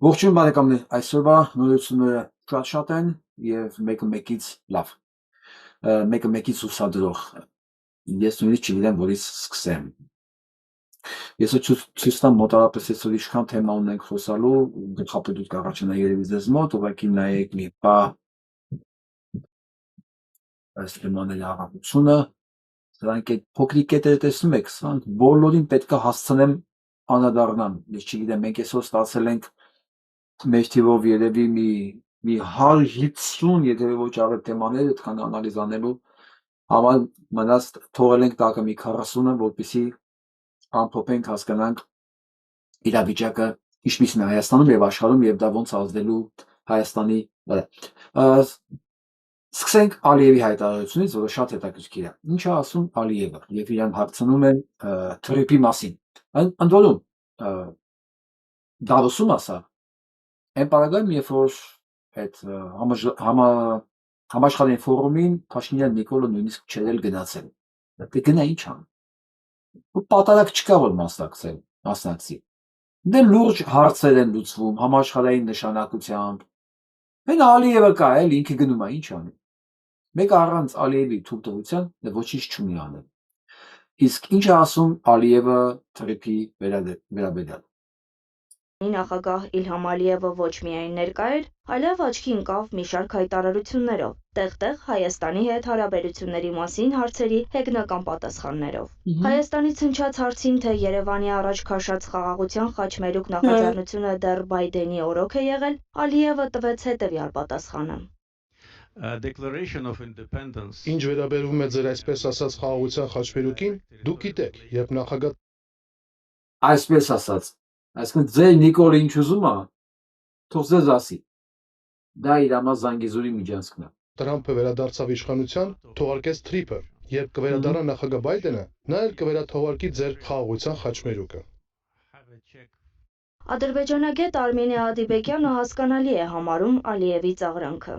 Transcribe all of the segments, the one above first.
Ողջույն բարեկամներ, այսօրվա նորությունները շատ են եւ մեկը մեկից լավ, մեկը մեկից ուսադրող, ես նույնիսկ չգիտեմ որից սկսեմ։ Ես ցույց տամ մոտավորապես այսօր ինչքան թեմա ունենք խոսալու, գլխապետուտ կառաջանա երևի ձեզ մոտ, ուղղակի նայեք մի պա այս թեմաների առավությունը, սրանք այդ փոքրիկ կետերը տեսնում եք, սրանք բոլորին պետքա հասցնեմ անդրադառնան, ես չգիտեմ, մենք այսօր ստացել ենք մեր թիվով երևի մի 150, եթե ոչ ավել թեմաներ այդքան անալիզ անելու համար մնաց թողել ենք տակը մի 40-ը, որպեսզի ամփոփենք, հասկանանք իրավիճակը ինչպիսին է Հայաստանում եւ աշխարհում եւ դա ոնց ազդելու Հայաստանի վրա։ Սկսենք Ալիևի հայտարարությունից, որը շատ հետաքրքիր է։ Ինչ է ասում Ալիևը եւ իրան հարցնում են թրիփի մասին։ Ընդ որում Դավոսում ասա Այն պարագայում, երբ որ այդ համաշխարհային ֆորումին Փաշինյան Նիկոլը նույնիսկ չէր էլ գնացել։ Դե գնա ինչ ան։ Ու պատարակ չկա որ մասնակցի։ Դե լուրջ հարցեր են լուծվում համաշխարհային նշանակությամբ։ Հեն Ալիևը կա էլ ինքը գնում է ինչ անի։ Մեկը առանց Ալիևի թույլտվության դե ոչինչ չունի անել։ Իսկ ինչ է ասում Ալիևը թրիփի վերաբերյալ։ Նախագահ Իլհամ Ալիևը ոչ միայն ներկա էր, այլև աչքի ընկավ մի շարք հայտարարություններով, տեղ-տեղ Հայաստանի հետ հարաբերությունների մասին հարցերի հեգնական պատասխաններով։ Հայաստանից հնչած հարցին, թե Երևանի առաջ քաշած խաղաղության խաչմերուկ նախաձեռնությունը դեռ Բայդենի օրոք է եղել, Ալիևը տվեց հետևյալ պատասխանը. Ինչ վերաբերվում է ձեր այսպես ասած խաղաղության խաչմերուկին, դուք գիտեք, երբ նախագահ Այսպես ասած, այսինքն ձեր Նիկոլը ինչ ուզում է, թող ձեզ ասի։ Դա իր համար Զանգեզուրի միջանցքն է։ Տրամփը վերադարձավ իշխանության, թողարկեց թրիփը, երբ կվերադառնա նախագահ Բայդենը, նա էլ կվերաթողարկի ձեր խաղաղության խաչմերուկը։ Ադրբեջանագետ Արմինե Ադիբեկյանը հասկանալի է համարում Ալիևի ծաղրանքը։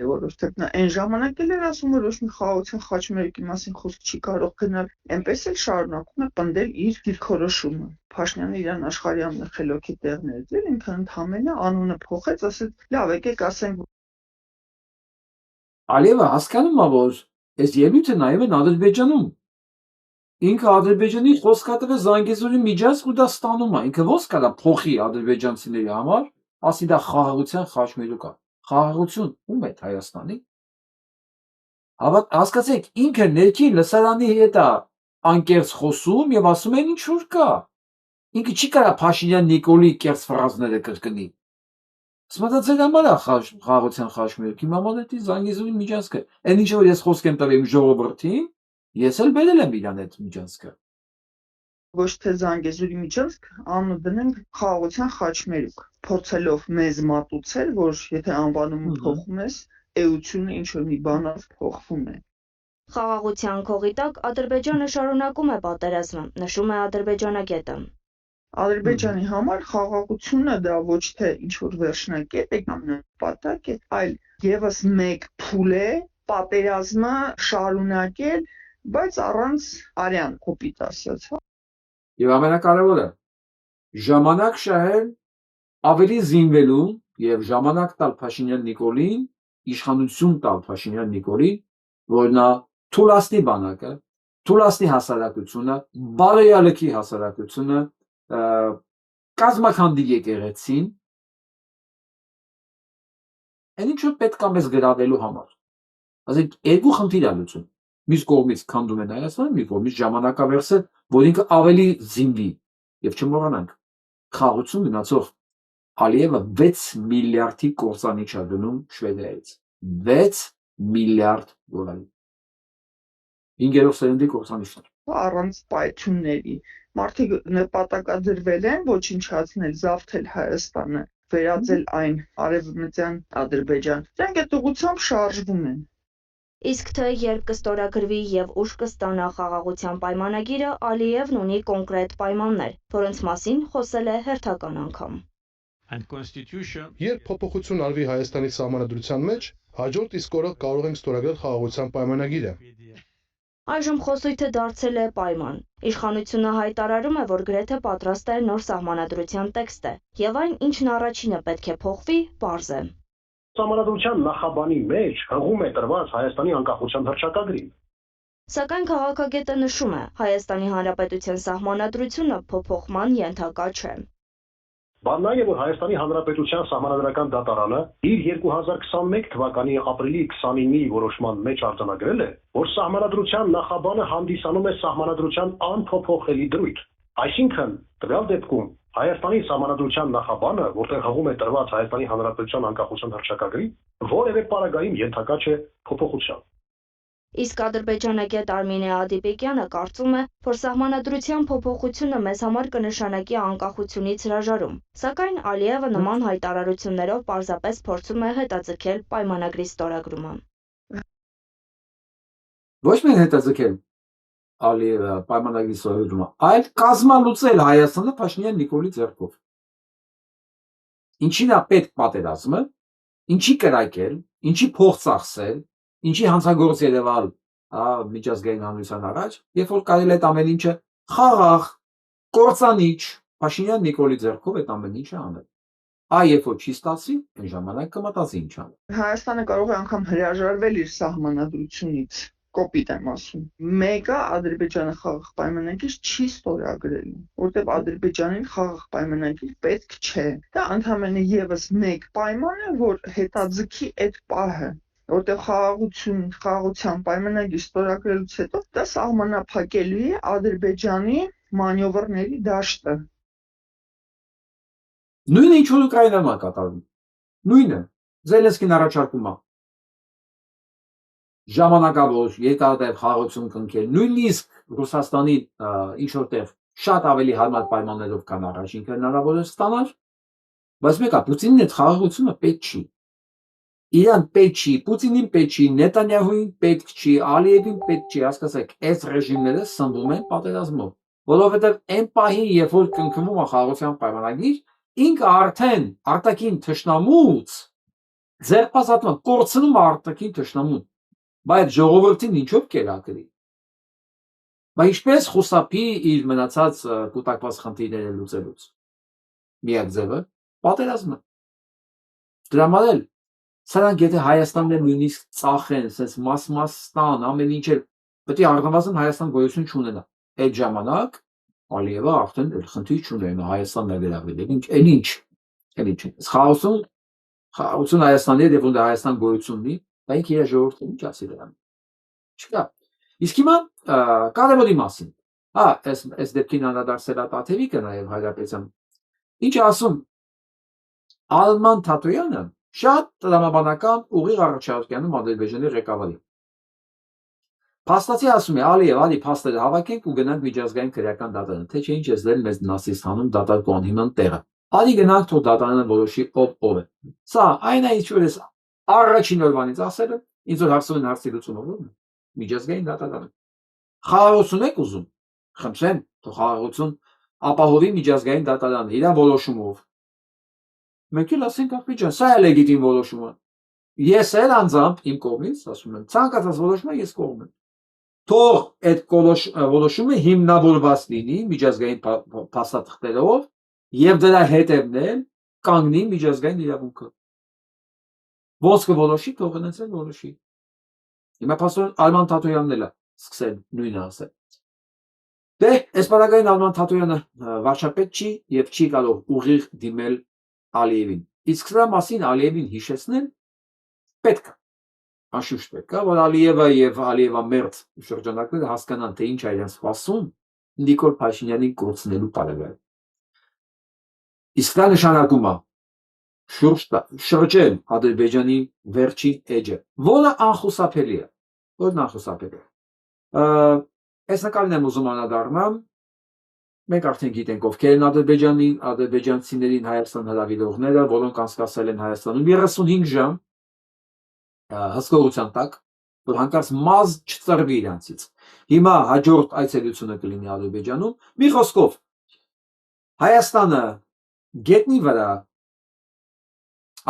Որոշ թեպն այն ժամանակ էլ էր ասում, որ ոչ մի խաղաղության խաչմերուկի մասին խոսք չի կարող գնալ, այնպես էլ շարունակում է պնդել իր դիրքորոշումը։ Փաշինյանը իրան աշխարհի ամենախելոքի տեղն էր դրել, ինքը ընդհանրապես անունը փոխեց, ասեց՝ լավ, եկեք ասենք։ Ալիևը հասկանում է, որ այս ելույթը նայում են Ադրբեջանում։ Ինքը Ադրբեջանի խոսքատվը Զանգեզուրի միջանցք ու դա ստանում է։ Ինքը ոնց կարա փոխի ադրբեջանցիների համար, ասի դա խաղաղության խաչմերուկ է։ Խաղաղություն ում է Հայաստանի։ Հասկացեք, ինքը ներքին լսարանի հետ է անկեղծ խոսում եւ ասում են ինչ որ կա։ Ինքը չի կարա Փաշինյան Նիկոլի կեղծ ֆրազները կրկնի։ Սմտացել համար է խաղաղության խաչմերուկ, իմ համար է Զանգեզուրի միջանցքը։ Այն ինչ որ ես խոսք եմ տվել ժողովրդին, ես էլ բերել եմ իրան այդ միջանցքը։ Ոչ թե Զանգեզուրի միջանցք, անունը դնենք խաղաղության խաչմերուկ, փորձելով մեզ մատուցել, որ եթե անվանումը փոխում ես, էությունը ինչ որ մի բանով փոխվում է։ Խաղաղության քողի տակ Ադրբեջանը շարունակում է պատերազմը, նշում է ադրբեջանագետը։ Ադրբեջանի համար խաղաղությունը դա ոչ թե ինչ որ վերջնակետ է կամ նպատակ է, այլ եւս մեկ փուլ է պատերազմը շարունակել, բայց առանց արյան կոպիտ ասած։ Եվ ամենակարևորը ժամանակ շահել ավելի զինվելու եւ ժամանակ տալ Փաշինյան Նիկոլին, իշխանություն տալ Փաշինյան Նիկոլին, որ նա թուլաստի բանակը, թուլաստի հասարակությունը, բարոյալքի հասարակությունը, կազմակերպի եկեղեցին, այն ինչ որ պետք է մեզ գրավելու համար։ Ասենք երկու խնդիր է լուծում։ Մյուս կողմից քանդում են Հայաստանը, մի կողմից ժամանակավերսը, որ ինքը ավելի զինվի եւ չմոռանանք խաղաղություն գնացող Ալիևը 6 միլիարդի կործանիչ է դնում Շվեդիայից 6 միլիարդ դոլարի 5-րդ սերնդի կործանիչներ առանց պայթյունների մարդիկ նպատակադրվել են ոչնչացնել, զավթել Հայաստանը, վերածել այն արևմտյան Ադրբեջան։ Դրանք այդ ուղղությամբ շարժվում են։ Իսկ թե երբ կստորագրվի եւ ուշ կստանա խաղաղության պայմանագիրը, Ալիևն ունի կոնկրետ պայմաններ, որոնց մասին խոսել է հերթական անգամ։ Երբ փոփոխություն արվի Հայաստանի սահմանադրության մեջ, հաջորդ իսկ օրը կարող ենք ստորագրել խաղաղության պայմանագիրը։ Այժմ խոսույթը դարձել է պայման։ Իշխանությունը հայտարարում է, որ գրեթե պատրաստ է նոր սահմանադրության տեքստը, եւ այն, ինչն առաջինը պետք է փոխվի, պարզ է։ Սահմանադրության նախաբանի մեջ հղում է տրված Հայաստանի անկախության հռչակագրին։ Սակայն քաղաքագետը նշում է, Հայաստանի Հանրապետության սահմանադրությունը փոփոխման ենթակա չէ։ Բանն այն է, որ Հայաստանի Հանրապետության Սահմանադրական դատարանը իր 2021 թվականի ապրիլի 29-ի որոշման մեջ արձանագրել է, որ սահմանադրության նախաբանը հանդիսանում է սահմանադրության անփոփոխելի դրույթ։ Այսինքն, տվյալ դեպքում Հայաստանի Սահմանադրության նախաբանը, որտեղ հղում է տրված Հայաստանի Հանրապետության անկախության հռչակագրի, որևէ պարագայում ենթակա չէ փոփոխության։ Իսկ ադրբեջանագետ Արմինե Ադիպեկյանը կարծում է, որ սահմանադրության փոփոխությունը մեզ համար կնշանակի անկախությունից հրաժարում, սակայն Ալիևը նման հայտարարություններով պարզապես փորձում է հետաձգել պայմանագրի ստորագրումը։ Ոչ միայն հետաձգել Ալիևը պայմանագրի ստորագրումը, այլ կազմալուծել Հայաստանը Փաշինյան-Նիկոլի ձեռքով։ Ինչին է պետք պատերազմը, ինչի կրակել, ինչի փող ծախսել, ինչի հանցագործ Երևալ միջազգային հանրության առաջ, երբ որ կարելի է այդ ամեն ինչը խաղաղ, կործանիչ Փաշինյան-Նիկոլի ձեռքով այդ ամեն ինչը անել։ Երբ որ չի ստացի, այն ժամանակ կմտածի ինչ անել։ Հայաստանը կարող է անգամ հրաժարվել իր սահմանադրությունից, կոպիտ եմ ասում։ Մեկը Ադրբեջանը խաղաղ պայմանագիր չի ստորագրել, որտեղ Ադրբեջանին խաղաղ պայմանագիր պետք չէ։ Դա ընդհանրապես եւս մեկ պայման է, որ հետաձգի այդ պահը, որտեղ խաղաղության պայմանագիր ստորագրելուց հետո դա սահմանափակելու է Ադրբեջանի մանևրների դաշտը։ Նույնը ինչ որ Ուկրաինայում է կատարվում։ Նույնը Զելենսկին առաջարկում է ժամանակավոր երկարատև խաղաղություն կնքել, նույնիսկ Ռուսաստանի ինչ որտեղ շատ ավելի հարմար պայմաններով կան առաջ ինքը հնարավոր է ստանալ, բայց մեկը Պուտինին այդ խաղաղությունը պետք չի։ Իրան պետք չի, Պուտինին պետք չի, Նետանյահուին պետք չի, Ալիևին պետք չի, հասկացեք, այս ռեժիմները սնվում են պատերազմով, որովհետև այն պահին, երբ որ կնքվում է խաղաղության պայմանագիր, ինքը արդեն արտաքին թշնամուց ձերբազատվում, կորցնում է արտաքին թշնամուն, բայց ժողովրդին ինչով կերակրի։ Բայց ինչպես խուսափի իր մնացած կուտակված խնդիրները լուծելուց։ Միակ ձևը պատերազմը։ Դրա համար էլ սրանք եթե Հայաստանն էլ նույնիսկ ծախեն, ասես մաս ստան, ամեն ինչ էլ պետք է առնվազն Հայաստան գոյություն չունենա։ Այդ ժամանակ Ալիևը արդեն խնդիր չունենա Հայաստանն է վերաբերել։ Ինչ։ Խաղաղություն Հայաստանի հետ, երբ որ Հայաստան գոյություն ունի, դա ինքը իր ժողովուրդը ինչ ասի դրան։ Չկա։ Իսկ հիմա կարևորի մասին։ Այս դեպքին անդրադարձել է Տաթևիկը նաև Հայրապետյան։ Ինչ ասում Արման Թաթոյանը շատ տրամաբանական ուղիղ առաջարկանում Ադրբեջանի ղեկավարին։ Փաստացի ասում է Ալիև, փաստերը հավաքենք ու գնանք միջազգային քրեական դատարան, թե չէ ինչ ես դել մեզ նասիստանում դատարկման հիման տեղը։ Գնանք թող դատարանը որոշի ով է։ Սա այն է, ինչ որ ես առաջին օրվանից ասել եմ, ինձ որ հարցում են հարցի լուծումը ո՞րն է։ Միջազգային դատարանը։ Խաղաղություն եք ուզում։ Խնդրեմ, թող խաղաղություն ապահովի միջազգային դատարանը իր որոշումով։ Մենք էլ ասենք Ադրբեջան, սա է լեգիտիմ որոշումը։ Ես էլ անձամբ իմ կողմից ասում եմ, ցանկացած որոշումը ես կողմ եմ։ Թող այդ որոշումը հիմնավորված լինի միջազգային փաստաթղթերով եւ դրա հետևն կանգնի միջազգային իրավունքը։ Ոնց կորոշի, թող գնացել որոշի։ Հիմա փաստորեն Արման Թաթոյանն էլ է սկսել նույնը ասել։ Դե, այս բանագային Արման Թաթոյանը վարչապետ չի եւ չի կարող ուղիղ դիմել Ալիևին։ Իսկ սրա մասին Ալիևին հիշեցնել պետք է։ Անշուշտ պետք է, որ Ալիևը եւ Ալիևամերձ շրջանակները հասկանան, թե ինչ է իրենց սպասում Նիկոլ Փաշինյանին կորցնելու տարեվայր։ Իսկ դա նշանակում է շրջել Ադրբեջանի վերջին էջը, որը անխուսափելի է։ Որն անխուսափելի է։ Այս նկարին եմ ուզում անդրադառնալ։ Մենք արդեն գիտենք ովքեր են ադրբեջանցիներին Հայաստան հրավիրողները, որոնք անցկացել են Հայաստանում 35 ժամ հսկողության տակ, որ հանկարծ մազ չծրվի իրանցից։ Հիմա հաջորդ այցելությունը կլինի Ադրբեջանում։ Մի խոսքով Հայաստանը գետնի վրա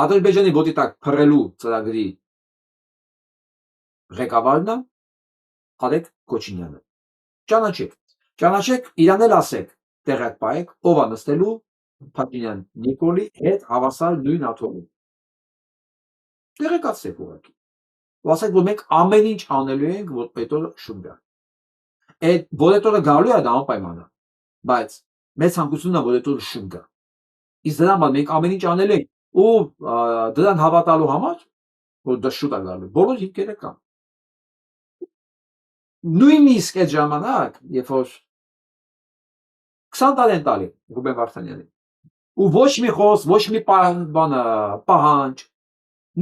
Ադրբեջանի ոտի տակ փռելու ծրագրի ղեկավարն է, Արեգ Կոչինյանը։ Ճանաչեք, իրան էլ ասեք, տեղակ պայեք, ով է նստելու Փաշինյան Նիկոլի հետ հավասար նույն աթոռում։ Տեղեկացրեք ուղղակի։ Ու ասեք, որ մենք ամեն ինչ անելու ենք, որ այդ օրը շուտ գա։ Այդ որ այդ օրը գալու է դա անպայման է, բայց մեծ ցանկությունն է, որ այդ օրը շուտ գա։ Իսկ դրա համար մենք ամեն ինչ անելու ենք ու դրան հավատալու համար, որ դա շուտ է գալու։ Բոլոր հիմքերը կան։ Նույնիսկ այդ ժամանակ, երբ որ 20 տարի են տալի Ռուբեն Վարդանյանին, ու ոչ մի խոս, ոչ մի պահանջ,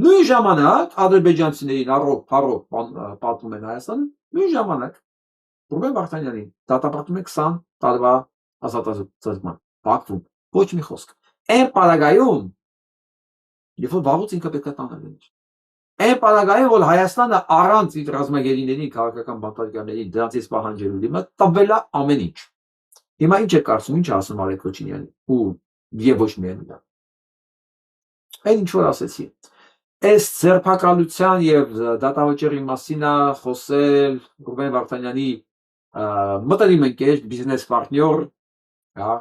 նույն ժամանակ ադրբեջանցիներին առով պատմում են Հայաստանը, նույն ժամանակ Ռուբեն Վարդանյանին դատապարտում է 20 տարվա ազատազրկման, Բաքվում, ոչ մի խոսք։ Այն պարագայում, երբ որ վաղուց ինքը պետք է տանել ինչ։ Այն պարագայում, որ Հայաստանը առանց իր ռազմագերիների, քաղաքական բանտարկյալների դրանցից պահանջելու դիմաց տվել է ամեն ինչ։ Հիմա ինչ է կարծում, ինչ ասում Արեգ Կոչինյանը ու եւ ոչ միայն դա։ Այն ինչ որ ասեցի։ Այս ձերբակալության եւ դատավճիռի մասին է խոսել Ռուբեն Վարդանյանի մտերիմ ընկեր, բիզնես պարտնյոր, հա,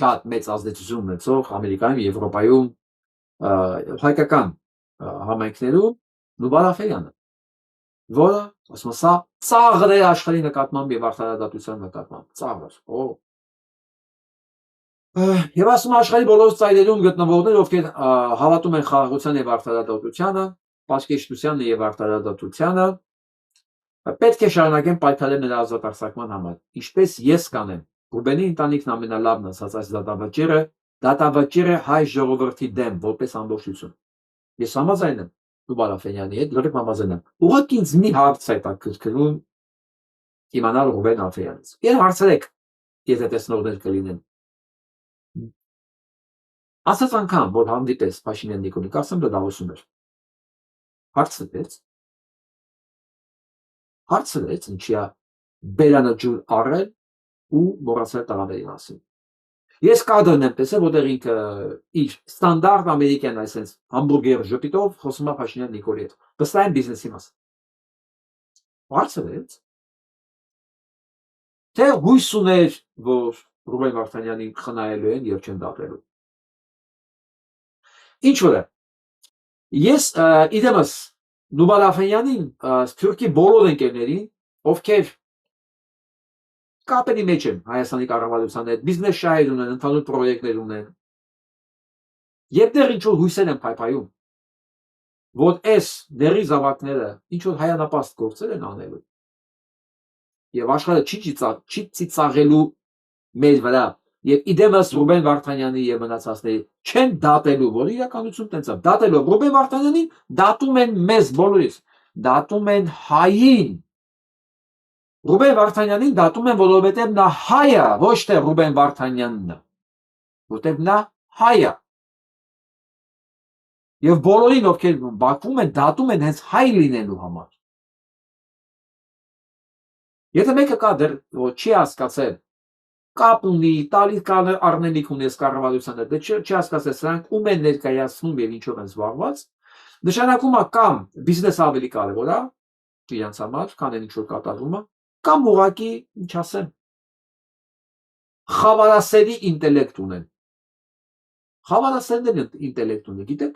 շատ մեծ ազդեցություն ունեցող Ամերիկայում, Եվրոպայում, հայկական համայնքներում Նուբար Աֆեյանը, որը ասում է սա ծաղր է աշխարհի նկատմամբ եւ արդարադատության նկատմամբ, ծաղր, Եվ ասում աշխարհի բոլոր ծայրերում գտնվողներ, ովքեր հավատում են խաղաղության եւ արդարադատությանը, պաշտպանությունն եւ արդարադատությանը, պետք է շարունակեն պայքարել նրա ազատարձակման համար։ Ինչպես ես կանեմ, Ռուբենի ընտանիքն ամենալավն ասած այս դատավճիռը հայ ժողովրդի դեմ որպես ամբողջություն։ Ես համաձայն եմ Նուբար Աֆեյանի հետ, լրիվ համաձայն եմ։ Ուղղակի ինձ մի հարց է հետաքրքրում իմանալ Ռուբեն Աֆեյանից։ Եվ հարցրեք, եթե տեսնողներ կլինեն։ Ասած անգամ, որ հանդիպես Փաշինյան Նիկոլի, կարծեմ դա դավոսում էր։ Հարցրեց, ինչի է բերանը ջուր առել ու մոռացել տղաների մասին։ Ես կադրն եմ տեսել, որտեղ ինքը իր ստանդարտ ամերիկյան այսպես համբուրգեր ժպիտով խոսում է Փաշինյան Նիկոլի հետ։ Վստահ եմ բիզնեսի մասին։ Հարցրեց, թե հույս ուներ, որ Ռուբեն Վարդանյանին խնայելու են եւ չեն դատելու։ Ինչ որ է։ Ես իդեմս Նուբար Աֆեյանին Թուրքի բոլոր ընկերներին, ովքեր կապերի մեջ են Հայաստանի կառավարության հետ, բիզնես շահեր ունեն, ընդհանուր պրոյեկտներ ունեն։ Եվ դեռ ինչ որ հույսեր են փայփայում, որ այս դերի զավակները ինչ որ հայանապաստ գործեր են անելու։ Եվ աշխարհը չի ծիծաղելու մեր վրա, եւ իդեմս Ռուբեն Վարդանյանի եւ մնացածների չեն դատելու, որ իրականություն տենց է։ Դատելով Ռուբեն Վարդանյանին, դատում են մեզ բոլորիս, դատում են հային։ Ռուբեն Վարդանյանին դատում են, որովհետև նա հայ է, ոչ թե Ռուբեն Վարդանյանն է, որովհետև նա հայ է։ Եվ բոլորին, ովքեր Բաքվում են, դատում են հենց հայ լինելու համար։ Եթե մեկը կա դեռ չի հասկացել, կապ ունի, տալի առնելիք ունի կառավարությանը, դե չի հասկացել սրանք ում են ներկայացնում եւ ինչով են զբաղված, նշանակում է կամ բիզնեսը ավելի կարևոր է իրենց համար, քան այն ինչ որ կատարվում է, կամ ուղղակի, ինչ ասեմ, խավարասերի ինտելեկտ ունեն։ Խավարասերն ինտելեկտ ունի, գիտեք։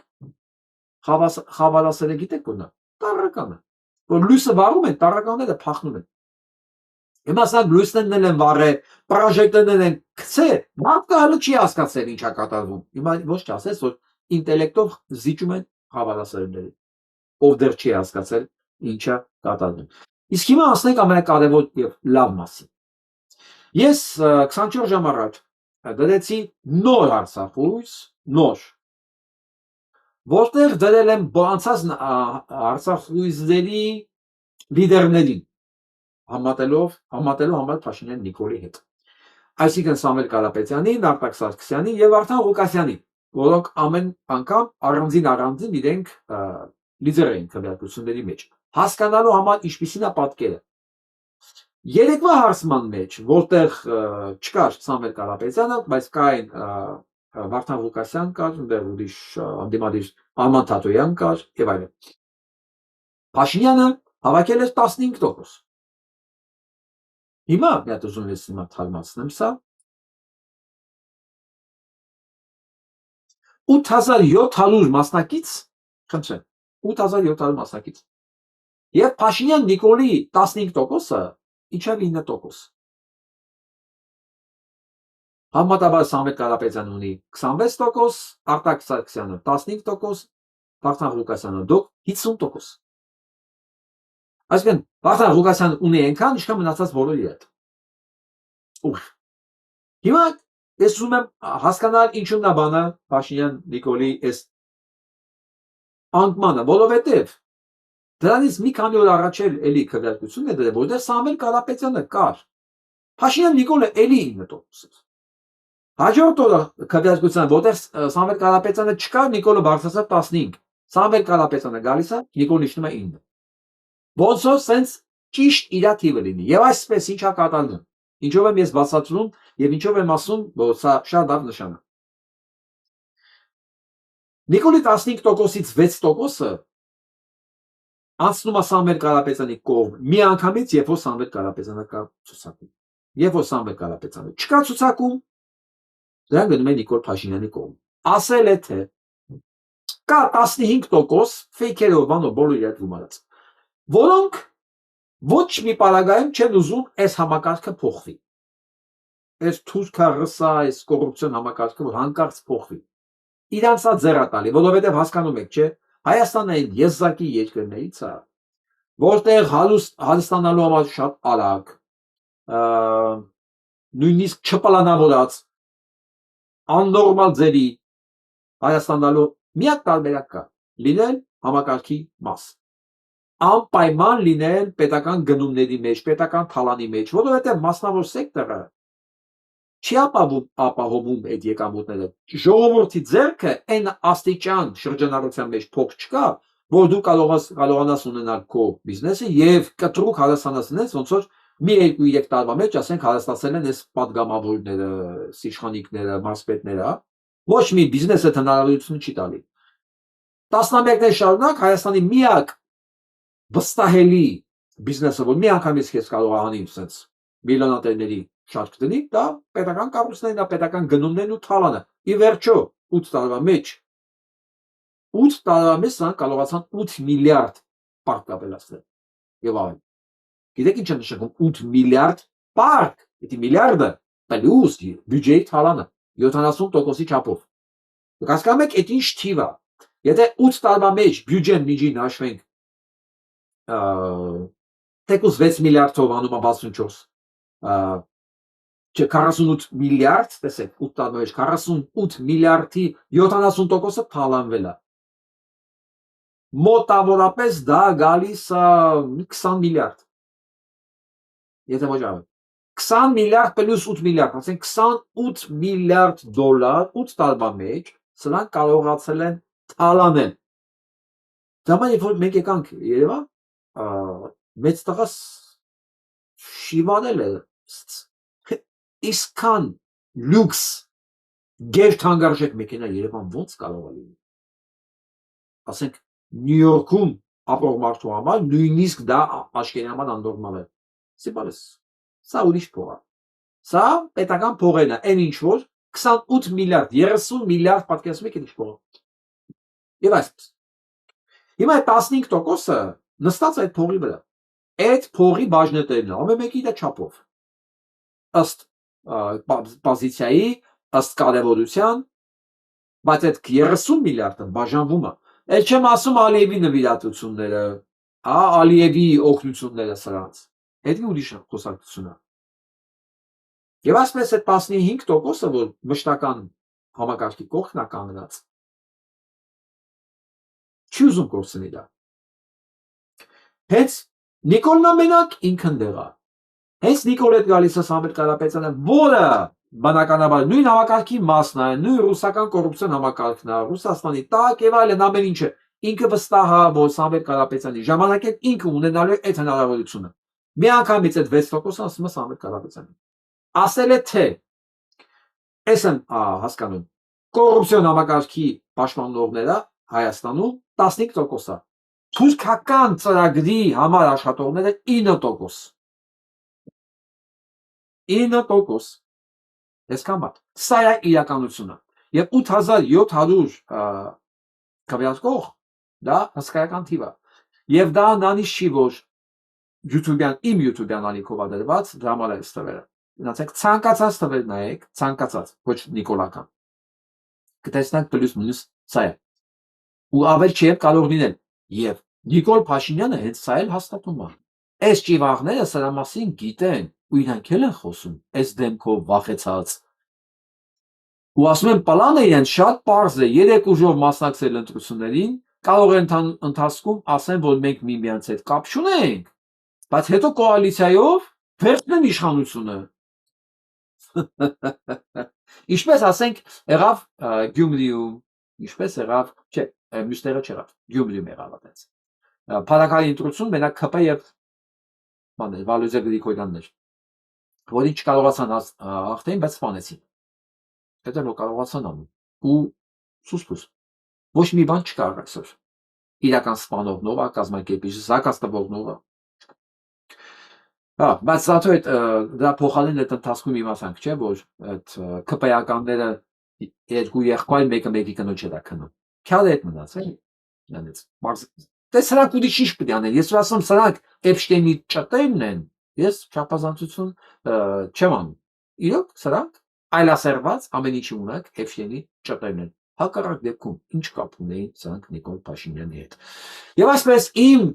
Խավարասերը գիտեք որ նա տառական է, որ լույսը վառում են, տառականները փախնում են։ Հիմա սա լույսներն են վառել, պրոժեկտորներն են գցել, մարդը հələ չի հասկացել ինչ է կատարվում։ Հիմա ոչ չասես, որ ինտելեկտով զիջում են խավարասերներին, ով դեռ չի հասկացել ինչ է կատարվում։ Իսկ հիմա ասենք ամենակարևոր եւ լավ մասին։ Ես 24 ժամ առաջ դրեցի նոր Արցախույս, նոր, որտեղ դրել եմ անցած Արցախույսների լիդերներին, համատելու համար Փաշինյան Նիկոլի հետ։ Այսինքն Սամվել Կարապետյանին, Արտակ Սարգսյանին եւ Վարդան Ղուկասյանին, որոնք ամեն անգամ առանձին իրենք լիդեր էին քվեարկությունների մեջ։ Հասկանալու համար ինչպիսին է պատկերը։ Երեկվա հարցման մեջ, որտեղ չկար Սամվել Կարապետյանը, բայց կային Վարդան Ղուկասյան կար, դեռ ուրիշ անդիմադիր Արման Թաթոյան կար եւ այլն։ Փաշինյանը Հավաքել էր 15%։ Հիմա մի հատ ուզում ես հիմա թարմացնեմ սա 8700 մասնակից, խնդրեմ, 8700 մասնակից։ Եվ Փաշինյան Նիկոլի 15%-ը իջավ 9%։ Համատաբար Սամվել Կարապետյանը ունի 26%, Արտակ Սարգսյանը 15%, Վարդան Ղուկասյանը դուք 50%։ Այսինքն Վարդան Ղուկասյանը ունի այնքան, ինչքան մնացած բոլորի հետ։ Ուխ։ Հիմա ես ուզում եմ հասկանալ ինչու՞մն է բանը Փաշինյան Նիկոլի այս անկմանը, որովհետև դրանից մի քանի օր առաջ էլի քվեարկություն է դրել, որտեղ Սամվել Կարապետյանը կար։ Փաշինյան Նիկոլը էլի 9%։ Հաջորդ օրը քվեարկության, որտեղ Սամվել Կարապետյանը չկար, Նիկոլը բարձրացավ 15։ Սամվել Կարապետյանը գալիս է, Նիկոլն իջնում է 9։ Ոնց որ սենց ճիշտ իր թիվը լինի։ Եվ այսպես ինչա կատարվում։ Ինչով եմ ես բացատրում եւ ինչով եմ ասում, որ սա շատ լավ նշան է։ Նիկոլի 15%-ից 6%-ը անցնում է Սամվել Կարապետյանի կողմ մի անգամից, երբ որ Սամվել Կարապետյանը կա ցուցակում։ Երբ որ Սամվել Կարապետյանը չկա ցուցակում, դրան գնում է Նիկոլ Փաշինյանի կողմ։ Ասել է թե կա 15% ֆեյքերով բանով բոլորի հետ գումարած, որոնք ոչ մի պարագայում չեն ուզում այս համակարգը փոխվի։ Այս թուրքա ռսա, այս կոռուպցիոն համակարգը որ հանկարծ փոխվի։ Իրանց է ձեռա տալի, որովհետև հասկանում եք, չէ, Հայաստանը այն եզակի երկրներից է, որտեղ հալստանալու համար շատ արագ, նույնիսկ չպլանավորած, աննորմալ ձևի Հայաստանալու միակ տարբերակ կա՝ լինել համակարգի մաս։ Անպայման լինել պետական գնումների մեջ, պետական թալանի մեջ, որովհետև մասնավոր սեկտորը չի ապահովում այդ եկամուտները։ Ժողովրդի ձեռքը այն աստիճան շրջանառության մեջ փոք չկա, որ դու կարողանաս ունենալ քո բիզնեսը եւ կտրուկ հարստանացնես, ոնց որ մի 2-3 տարվա մեջ ասենք հարստացել են այս падգամավորները, իշխանիկները, մարզպետները, ոչ մի բիզնեսը հնարավորություն չի տալի։ Տասնամյակներ շարունակ Հայաստանի միակ վստահելի բիզնեսը, որ մի անգամից քեզ կարող է անի sense միլիոնատերների շարք դնի, դա պետական կառույցներն է, պետական գնումներն ու թալանը։ Ի վերջո 8 տարվա մեջ նրանք կարողացան 8 միլիարդ պարկ կապելացնել եւ այլն։ Գիտեք ինչ է նշանակում 8 միլիարդ պարկ, դա միլիարդը պլյուս բյուջեի թալանը 70%-ի չափով։ Դուք հասկանում եք, այդ ինչ թիվ է։ Եթե 8 տարվա մեջ բյուջեն միջին հաշվենք թեկուզ 6 միլիարդով անում է 64 48 միլիարդ, տեսեք, 8 տարվա մեջ 48 միլիարդի 70%-ը թալանվել է։ Մոտավորապես դա գալիս է 20 միլիարդ։ Եթե ոչ ավելի։ 20 միլիարդ պլյուս 8 միլիարդ, ասենք 28 միլիարդ դոլար 8 տարվա մեջ սրանք կարողացել են թալանել։ Դա երբ որ մենք եկանք Երևան, մեծ տղաս շիվանել է իսկան լյուքս գերտ հանգարժեք մեքենա Երևան ոնց կարող է լինի։ Ասենք Նյու Յորքում ապրող մարդու համար նույնիսկ դա աշխենի համար անդորմալ է։ Սիպալես, սա ուրիշ փող է։ Սա պետական փողերն է, այն ինչ որ 28 միլիարդ, 30 միլիարդ պատկերացնում եք ինչ փող։ Եվ այսպես։ Հիմա այդ 15%-ը նստած այդ փողի վրա։ Այդ փողի բաժնետերն ամեն մեկի իր չափով։ Ըստ պոզիցիայի, ըստ կարևորության, բայց այդ 30 միլիարդը բաժանվում է։ Այդ չեմ ասում Ալիևի նվիրատությունները, Ալիևի օգնությունները սրանց։ Դա ուրիշ խոսակցություն է։ Եվ այսպես այդ 15%-ը, որ մշտական համակարգի կողքն է կանգնած, չի ուզում կորցնի դա։ Հենց Նիկոլն ամենակ ինքն դեղ է։ Հենց Նիկոլ հետ գալիս է Սամվել Կարապետյանը, որը բնականաբար նույն համակարգի մասն է, նույն ռուսական կոռուպցիոն համակարգն է, Ռուսաստանի տակ եւ այլն ամեն ինչը։ Ինքը վստահ է, որ Սամվել Կարապետյանի ժամանակին ինքը ունենալու է այդ հնարավորությունը։ Մի անգամից այդ 6%-ը ասում է Սամվել Կարապետյանին։ Ասել է թե ես եմ հասկանում կոռուպցիոն համակարգի պաշտպանողները Հայաստանում 15% է։ Թուրքական ծրագրի համար աշխատողները 9%։ 9%։ Այսքան բան։ Սա է իրականությունը։ Եվ 8700 քվեարկող դա հսկայական թիվ է։ Եվ դա նանից չի, որ իմ YouTube-յան ալիքով ադրված դրամալ է ստվերը։ Գնացեք ցանկացած տվեր նայեք, ցանկացած, ոչ նիկոլական։ Կտեսնեք պլյուս մինուս սա է։ Ու ավել չի կարող լինել։ Եվ Նիկոլ Փաշինյանը հենց սա էլ հաստատում է։ Այս ճիվաղները սրա մասին գիտեն ու իրանք էլ են խոսում, այս դեմքով վախեցած։ Ու ասում են պլանը իրենց շատ պարզ է, 3 ուժով մասնակցել ընտրություններին, կարող են ընթացքում ասեն, որ մենք միմյանց հետ կապ չունենք, բայց հետո կոալիցիայով վերցնեն իշխանությունը։ Ինչպես ասենք, եղավ Գյումրիում, ինչպես եղավ, չէ, մյուսները չեղավ, Գյումրիում եղավ այդպես։ Փառակալի ընտրություն մենակ ԿՊ եւ բաներ, Վալուզե Գրիգորյաններ, որին չկարողացան հաղթեին, բայց սպանեցին։ Հետո նո կարողացան անում։ Ու սուսպուս։ Ոչ մի բան չկար այսօր։ Իրական սպանողնով, կազմակերպիչ, զակած տվողնով։ Բայց զատո այդ դրա փոխարեն այդ ընթացքում իմացանք, չէ, որ այդ ԿՊ-ականները երկու եղբայր մեկը մեկի կնոջ հետ քնում։ Քյալը այդ մնաց, էլի։ Դե սրանք ուրիշ ինչ պետք է անեն։ Ես ասում սրանք Էփշտեյնի ճտերն են։ Ես չափազանցություն չեմ անում։ Իրոք սրանք այլասերված ամեն ինչի ունակ Էփշտեյնի ճտերն են։ Հակառակ դեպքում ինչ կապ ունեին սրանք Նիկոլ Փաշինյանի հետ։ Եվ այսպես իմ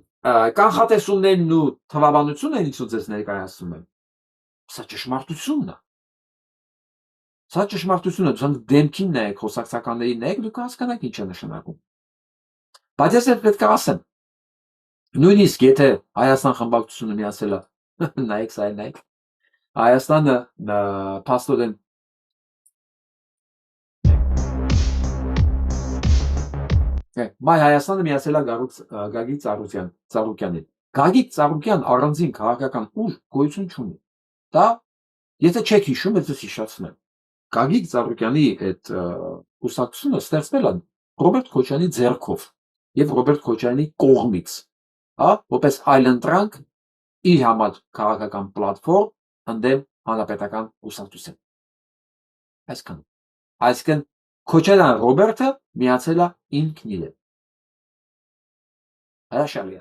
կանխատեսումներն ու թվաբանությունն են ինչ ձեզ ներկայացնում եմ։ Սա ճշմարտությունն է։ Սա ճշմարտությունը, դրանք դեմքին նայեք, խոսակցականներին նայեք, դուք հասկանաք ինչ է նշանակում։ Բայց ես պետք է ասեմ, նույնիսկ եթե Հայաստան խմբակցությունը միացել է, նայեք սա նայեք, Հայաստանը փաստորեն Մայ Հայաստանը միացել է Գագիկ Ծառուկյանին։ Գագիկ Ծառուկյան առանձին քաղաքական ուժ գոյություն չունի։ Դա եթե չեք հիշում, ես հիշեցնեմ։ Գագիկ Ծառուկյանի այդ ուսակցությունը ստեղծվել է Ռոբերտ Քոչարյանի ձեռքով եւ Ռոբերտ Քոչարյանի կողմից, որպես այլընտրանք իր համար քաղաքական պլատֆորմ ընդդեմ հանրապետական ուսակցության։ Այսինքն Քոչարյան Ռոբերտը միացել է ինքն իրեն։ Հրաշալի է։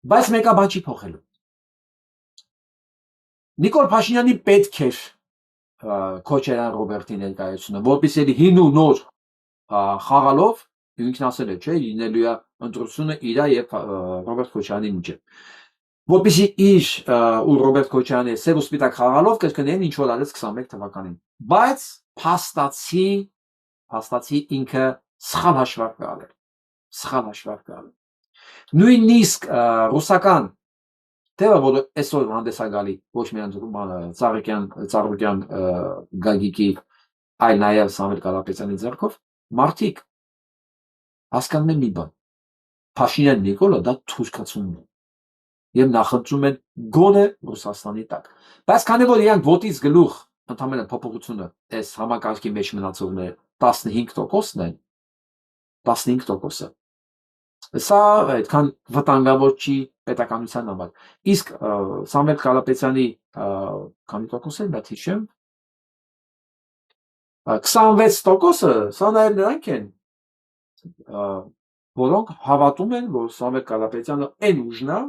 Բայց մեկը բան չի փոխելու։ Նիկոլ Փաշինյանի պետք էր Քոչարյան Ռոբերտի ներկայությունը, որպեսզի հին ու նոր խաղալով ինքն ասել է, չէ, լինելու է ընտրությունը իր եւ Ռոբերտ Քոչարյանի միջեւ։ Որպեսզի իր ու Ռոբերտ Քոչարյանի սև ու սպիտակ խաղալով կրկնեն ինչ որ արեց 21 թվականին։ Բայց փաստացի ինքը սխալ հաշվարկ կհալեր։ Սխալ հաշվարկ կհալեր։ Նույնիսկ ռուսական թեւը, որ այսօր հանդես է գալի ոչ միայն Ծառուկյան Գագիկի, այլ նաեւ Սամվել Կարապետյանի ձեռքով, մարդիկ հասկանում են մի բան։ Փաշինյան Նիկոլը դա թուրքացումն է։ Եվ նախընտրում են գոնե Ռուսաստանի տակ։ Բայց քանի որ իրանք ոտից գլուխ ընդհանրապես փոփոխությունը այս համակարգի մեջ մնացողները 15%-ն են, 15%-ը։ Սա այդքան վտանգավոր չի պետականության համար։ Իսկ Սամվել Կարապետյանի քանի տոկոս է, դա հիշեմ, 26%-ը սա նաև նրանք են, որոնք հավատում են, որ Սամվել Կարապետյանը այն ուժն է,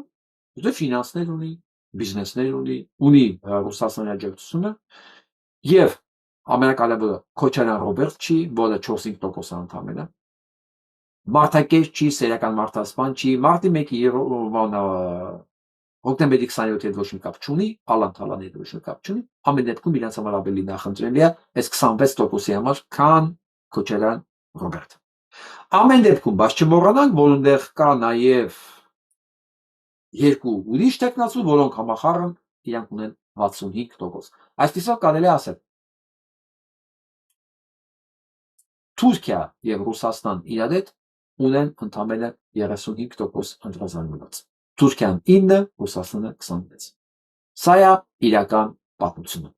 որ ֆինանսներ ունի, բիզնեսներ ունի Ռուսաստանի աջակցությունը եւ ամենակարևորը Քոչարյան Ռոբերտ չի, որը 4-5% անդամն է։ Մարտակերտ չի, սերիական մարտասպան չի, մարտի 1-ի հոկտեմբերի 27-ի հետ ոչ մի կապ չունի, Ալան-Թալանի հետ ոչ մի կապ չունի, ամեն դեպքում իրենց համար ավելի նախընտրելի է այս 26%-ի համար, քան Քոչարյան Ռոբերտ։ Ամեն դեպքում, բայց չմոռանանք, որ այնտեղ կա նաև երկու ուրիշ տեխնացու, որոնք համախառն իրանք ունեն 65%։ Այսպիսով կարելի է ասել, Թուրքիա եւ Ռուսաստան իրար հետ ունեն ընդամենը 35% ընտրազանգված։ Թուրքիան 9, Ռուսաստանը 26։ Սա է իրական պատմությունը։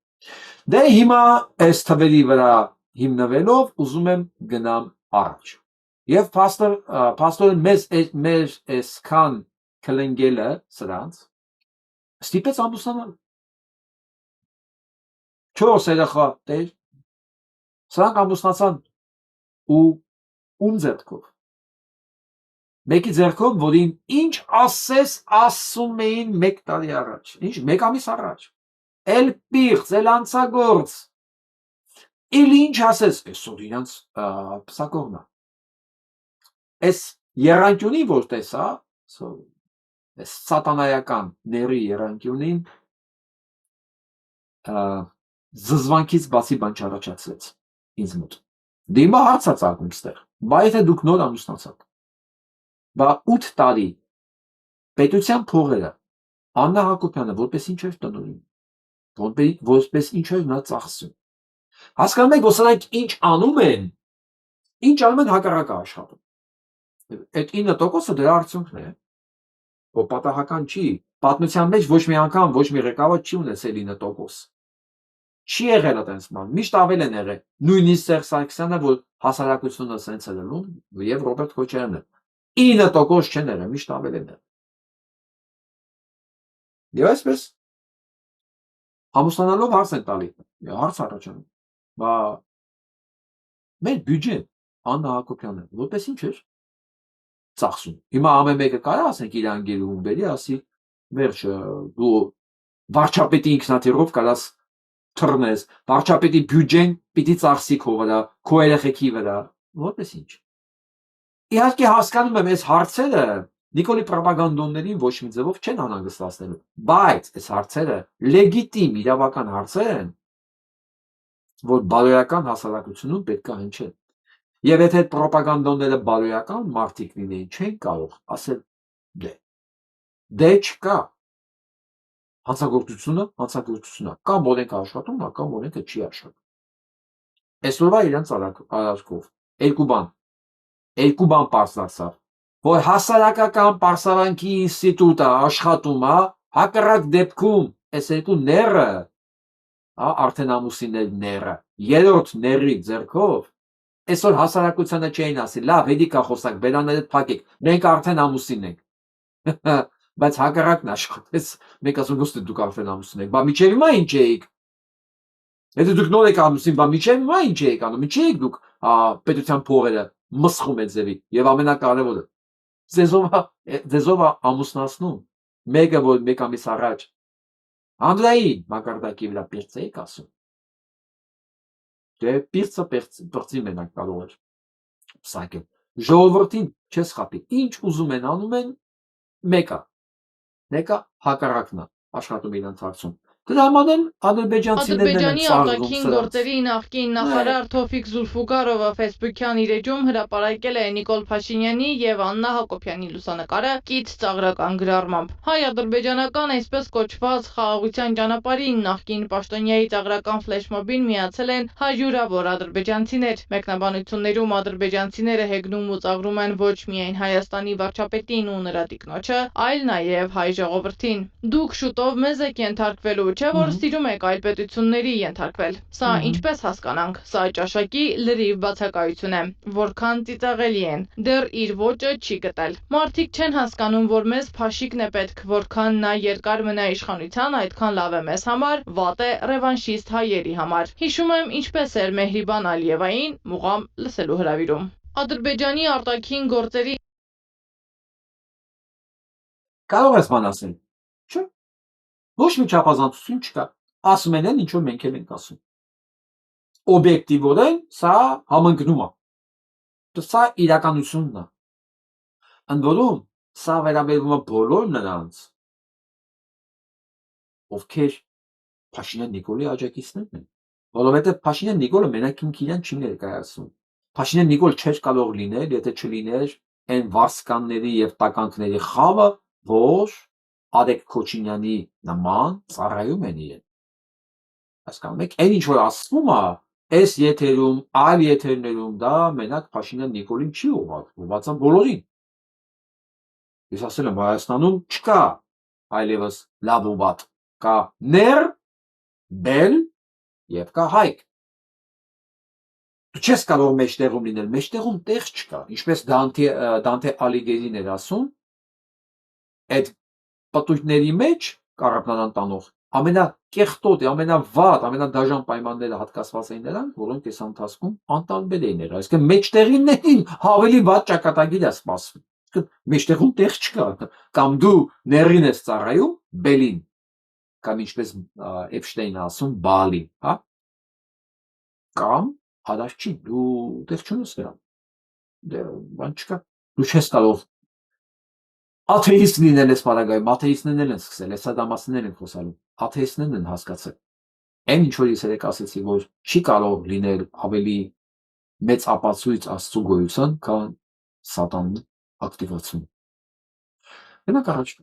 Դե հիմա այս թվերի վրա հիմնվելով ուզում եմ գնամ առաջ։ Եվ պաստորը մեր այսքան կլենգելը սրանց ստիպեց ամուսնանալ։ 4 երեխա տեր, սրանք ամուսնացան ու ում ձեռքով։ Մեկի ձեռքով, որին ինչ ասես ասում էին 1 տարի առաջ, ինչ 1 ամիս առաջ, էլ պիղծ, էլ անցագործ, էլ ինչ ասես, այսօր իրանց պսակողն է։ Այս երանկյունին, որ տեսա, այս սատանայական ների երանկյունին, զզվանքից բացի բան չառաջացրեց ինձ մոտ։ Դիմա հարցա ծագում ստեղ, բա եթե դուք նոր ամուսնացաք, բա 8 տարի պետության փողերը Աննա Հակոբյանը որպես ինչ էր տնօրին, որպես ինչ էր նա ծախսում։ Հասկանում եք, որ սրանք ինչ անում են հակառակը աշխատում։ Այդ 9%-ը դրա արդյունքն է, որ պատահական չի, պատմության մեջ ոչ մի անգամ ոչ մի ղեկավար չի ունեցել 9%։ Չի եղել այդպես բան, միշտ ավել են եղել, նույնիսկ Սերժ Սարգսյանը, որ հասարակությունը սենց է լնում, եւ Ռոբերտ Քոչարյանը 9% չեն եղել, միշտ ավել են եղել։ Եվ այսպես ամուսնանալով հարց են տալի, հարց առաջանում, բա մեր բյուջեն Աննա Հակոբյանը որպես ինչ էր ծախսում։ Հիմա ամեն մեկը կարա ասենք իր անգերում բերի, ասի վերջը դու վարչապետի ինքնաթիռով կարաս թռնես, վարչապետի բյուջեն պիտի ծախսի քո վրա, քո երեխեքի վրա, որպես ինչ։ Իհարկե հասկանում եմ, այս հարցերը Նիկոլի պրոպագանդոններին ոչ մի ձևով չեն անհանգստացնելու, բայց այս հարցերը լեգիտիմ իրավական հարցեր են, որ բարոյական հասարակությունում պետք է հնչեն։ Եվ եթե այդ պրոպագանդոնները բարոյական մարդիկ լինեին, չեն կարող ասել դե չկա։ Հանցագործությունը, կամ օրենքը աշխատում է, կամ օրենքը չի աշխատում։ Այսօրվա իրենց արարքով երկու բան պարզացավ, որ հասարակական պարսարանքի ինստիտուտը աշխատում է, հակառակ դեպքում այս երկու ները, արդեն ամուսիններ ները, երրորդ ների ձեռքով, այսօր հասարակությանը չէին ասի, լավ, հետիկա խոսակ, բերանները փակեք, մենք արդեն ամուսին ենք։ Բայց հակառակն աշխատեց, մեկ ասում ոստի դուք արդեն ամուսին եք, բա միջև հիմա ինչ էիք։ Եթե դուք նոր եք ամուսին, բա միջև հիմա ինչ էիք անում, ինչ էիք դուք պետության փողերը մսխում եք ձևի, եւ ամենակարևորը, ձեզով ամուսնացնում, մեկը որ 1 ամիս առաջ Անդրեի մակարդակի վրա պիղծ էիք ասում, դե պիղծը պրծի մենակ կարող էր պսակել, ժողովրդին չես խապի, ինչ ուզում են անում են, մեկը հակառակն է աշխատում իրենց հարցում։ Դրա համար էլ Ադրբեջանի արտաքին գործերի նախկին նախարար Թովֆիկ Զուլֆուգարովը Facebook-յան իր էջում հրապարակել է Նիկոլ Փաշինյանի եւ Աննա Հակոբյանի լուսանկարը կից ծաղրական գրառմամբ։ Հայ-ադրբեջանական այսպես կոչված խաղաղության ճանապարհին նախկին պաշտոնյայի ծաղրական ֆլեշմոբին միացել են հարյուրավոր ադրբեջանցիներ։ Մեկնաբանություններում ադրբեջանցիները հեգնում ու ծաղրում են ոչ միայն Հայաստանի վարչապետին ու նրա տիկնոջը, այլ նաեւ հայ ժողովրդին։ Դուք շուտով մեզ եք ենթարկվելու, չէ՞ որ սիրում եք այլ պետությունների ենթարկվել։ Սա ինչպես հասկանանք, սա ճաշակի լրիվ բացակայություն է, որքան ծիծաղելի են, դեռ իր ոճը չի գտել։ Մարդիկ չեն հասկանում, որ մեզ փաշիկն է պետք, որքան նա երկար մնա իշխանության, այդքան լավ է մեզ համար, վատ է ռևանշիստ հայերի համար։ Հիշում եմ, ինչպես էր Մեհրիբան Ալիևային մուղամ լսելու հրավիրում։ Ադրբեջանի արտաքին գործերի կարող ես բան ասել, չէ՞։ Ոչ մի չափազանցություն չկա։ Ասում են ինչ որ մենք ենք ասում։ Օբյեկտիվորեն սա համընկնում է։ Սա իրականությունն է։ Ընդ որում սա վերաբերվում է բոլոր նրանց, ովքեր Փաշինյան Նիկոլի աջակիցներն են։ Որովհետև Փաշինյան Նիկոլը մենակ իրան չի ներկայացնում։ Փաշինյան Նիկոլ չէր կարող լինել, եթե չլիներ այն վարսկանների եւ տականքների խավը, որ Արեգ Քոչինյանի նման ծառայում են իրեն։ Հասկանում եք, այն ինչ որ ասվում է, այս եթերում, այլ եթերներում դա մենակ Փաշինյան Նիկոլին չի ուղղված է բոլորին։ Ես ասել եմ, Հայաստանում չկա այլևս լավ ու վատ, կա ներ, բել եւ կա հայք։ դու չես կարող մեջտեղում լինել, մեջտեղում տեղ չկա, ինչպես Դանթե Ալիգերին էր ասում, այդ պտույտների մեջ կառապնանան տանող ամենակեղտոտ, ամենավատ, ամենադաժան պայմանները հատկացված էին նրանք, որոնք այս ընթացքում անտալբեր էին եղել, այսինքն մեջտեղիններին ավելի վատ ճակատագիր է սպասվում, մեջտեղում տեղ չկա, կամ դու ներին ես ծառայում, բելին, կամ ինչպես Էփշտեյնը ասում, բալին, հա, կամ հադաշ չի, դու տեղ չունես նրան, բան չկա, դու չես կարող աթեիստ լինել ես պարագայում, աթեիստներն են սկսել, հեսա դամասներն են խոսալու, աթեիստներն են հասկացել, այն ինչ որ ես երեք ասեցի, որ չի կարող լինել ավելի մեծ ապացույց Աստծո գոյության, քան սատանն ակտիվացում, գնանք առաջ,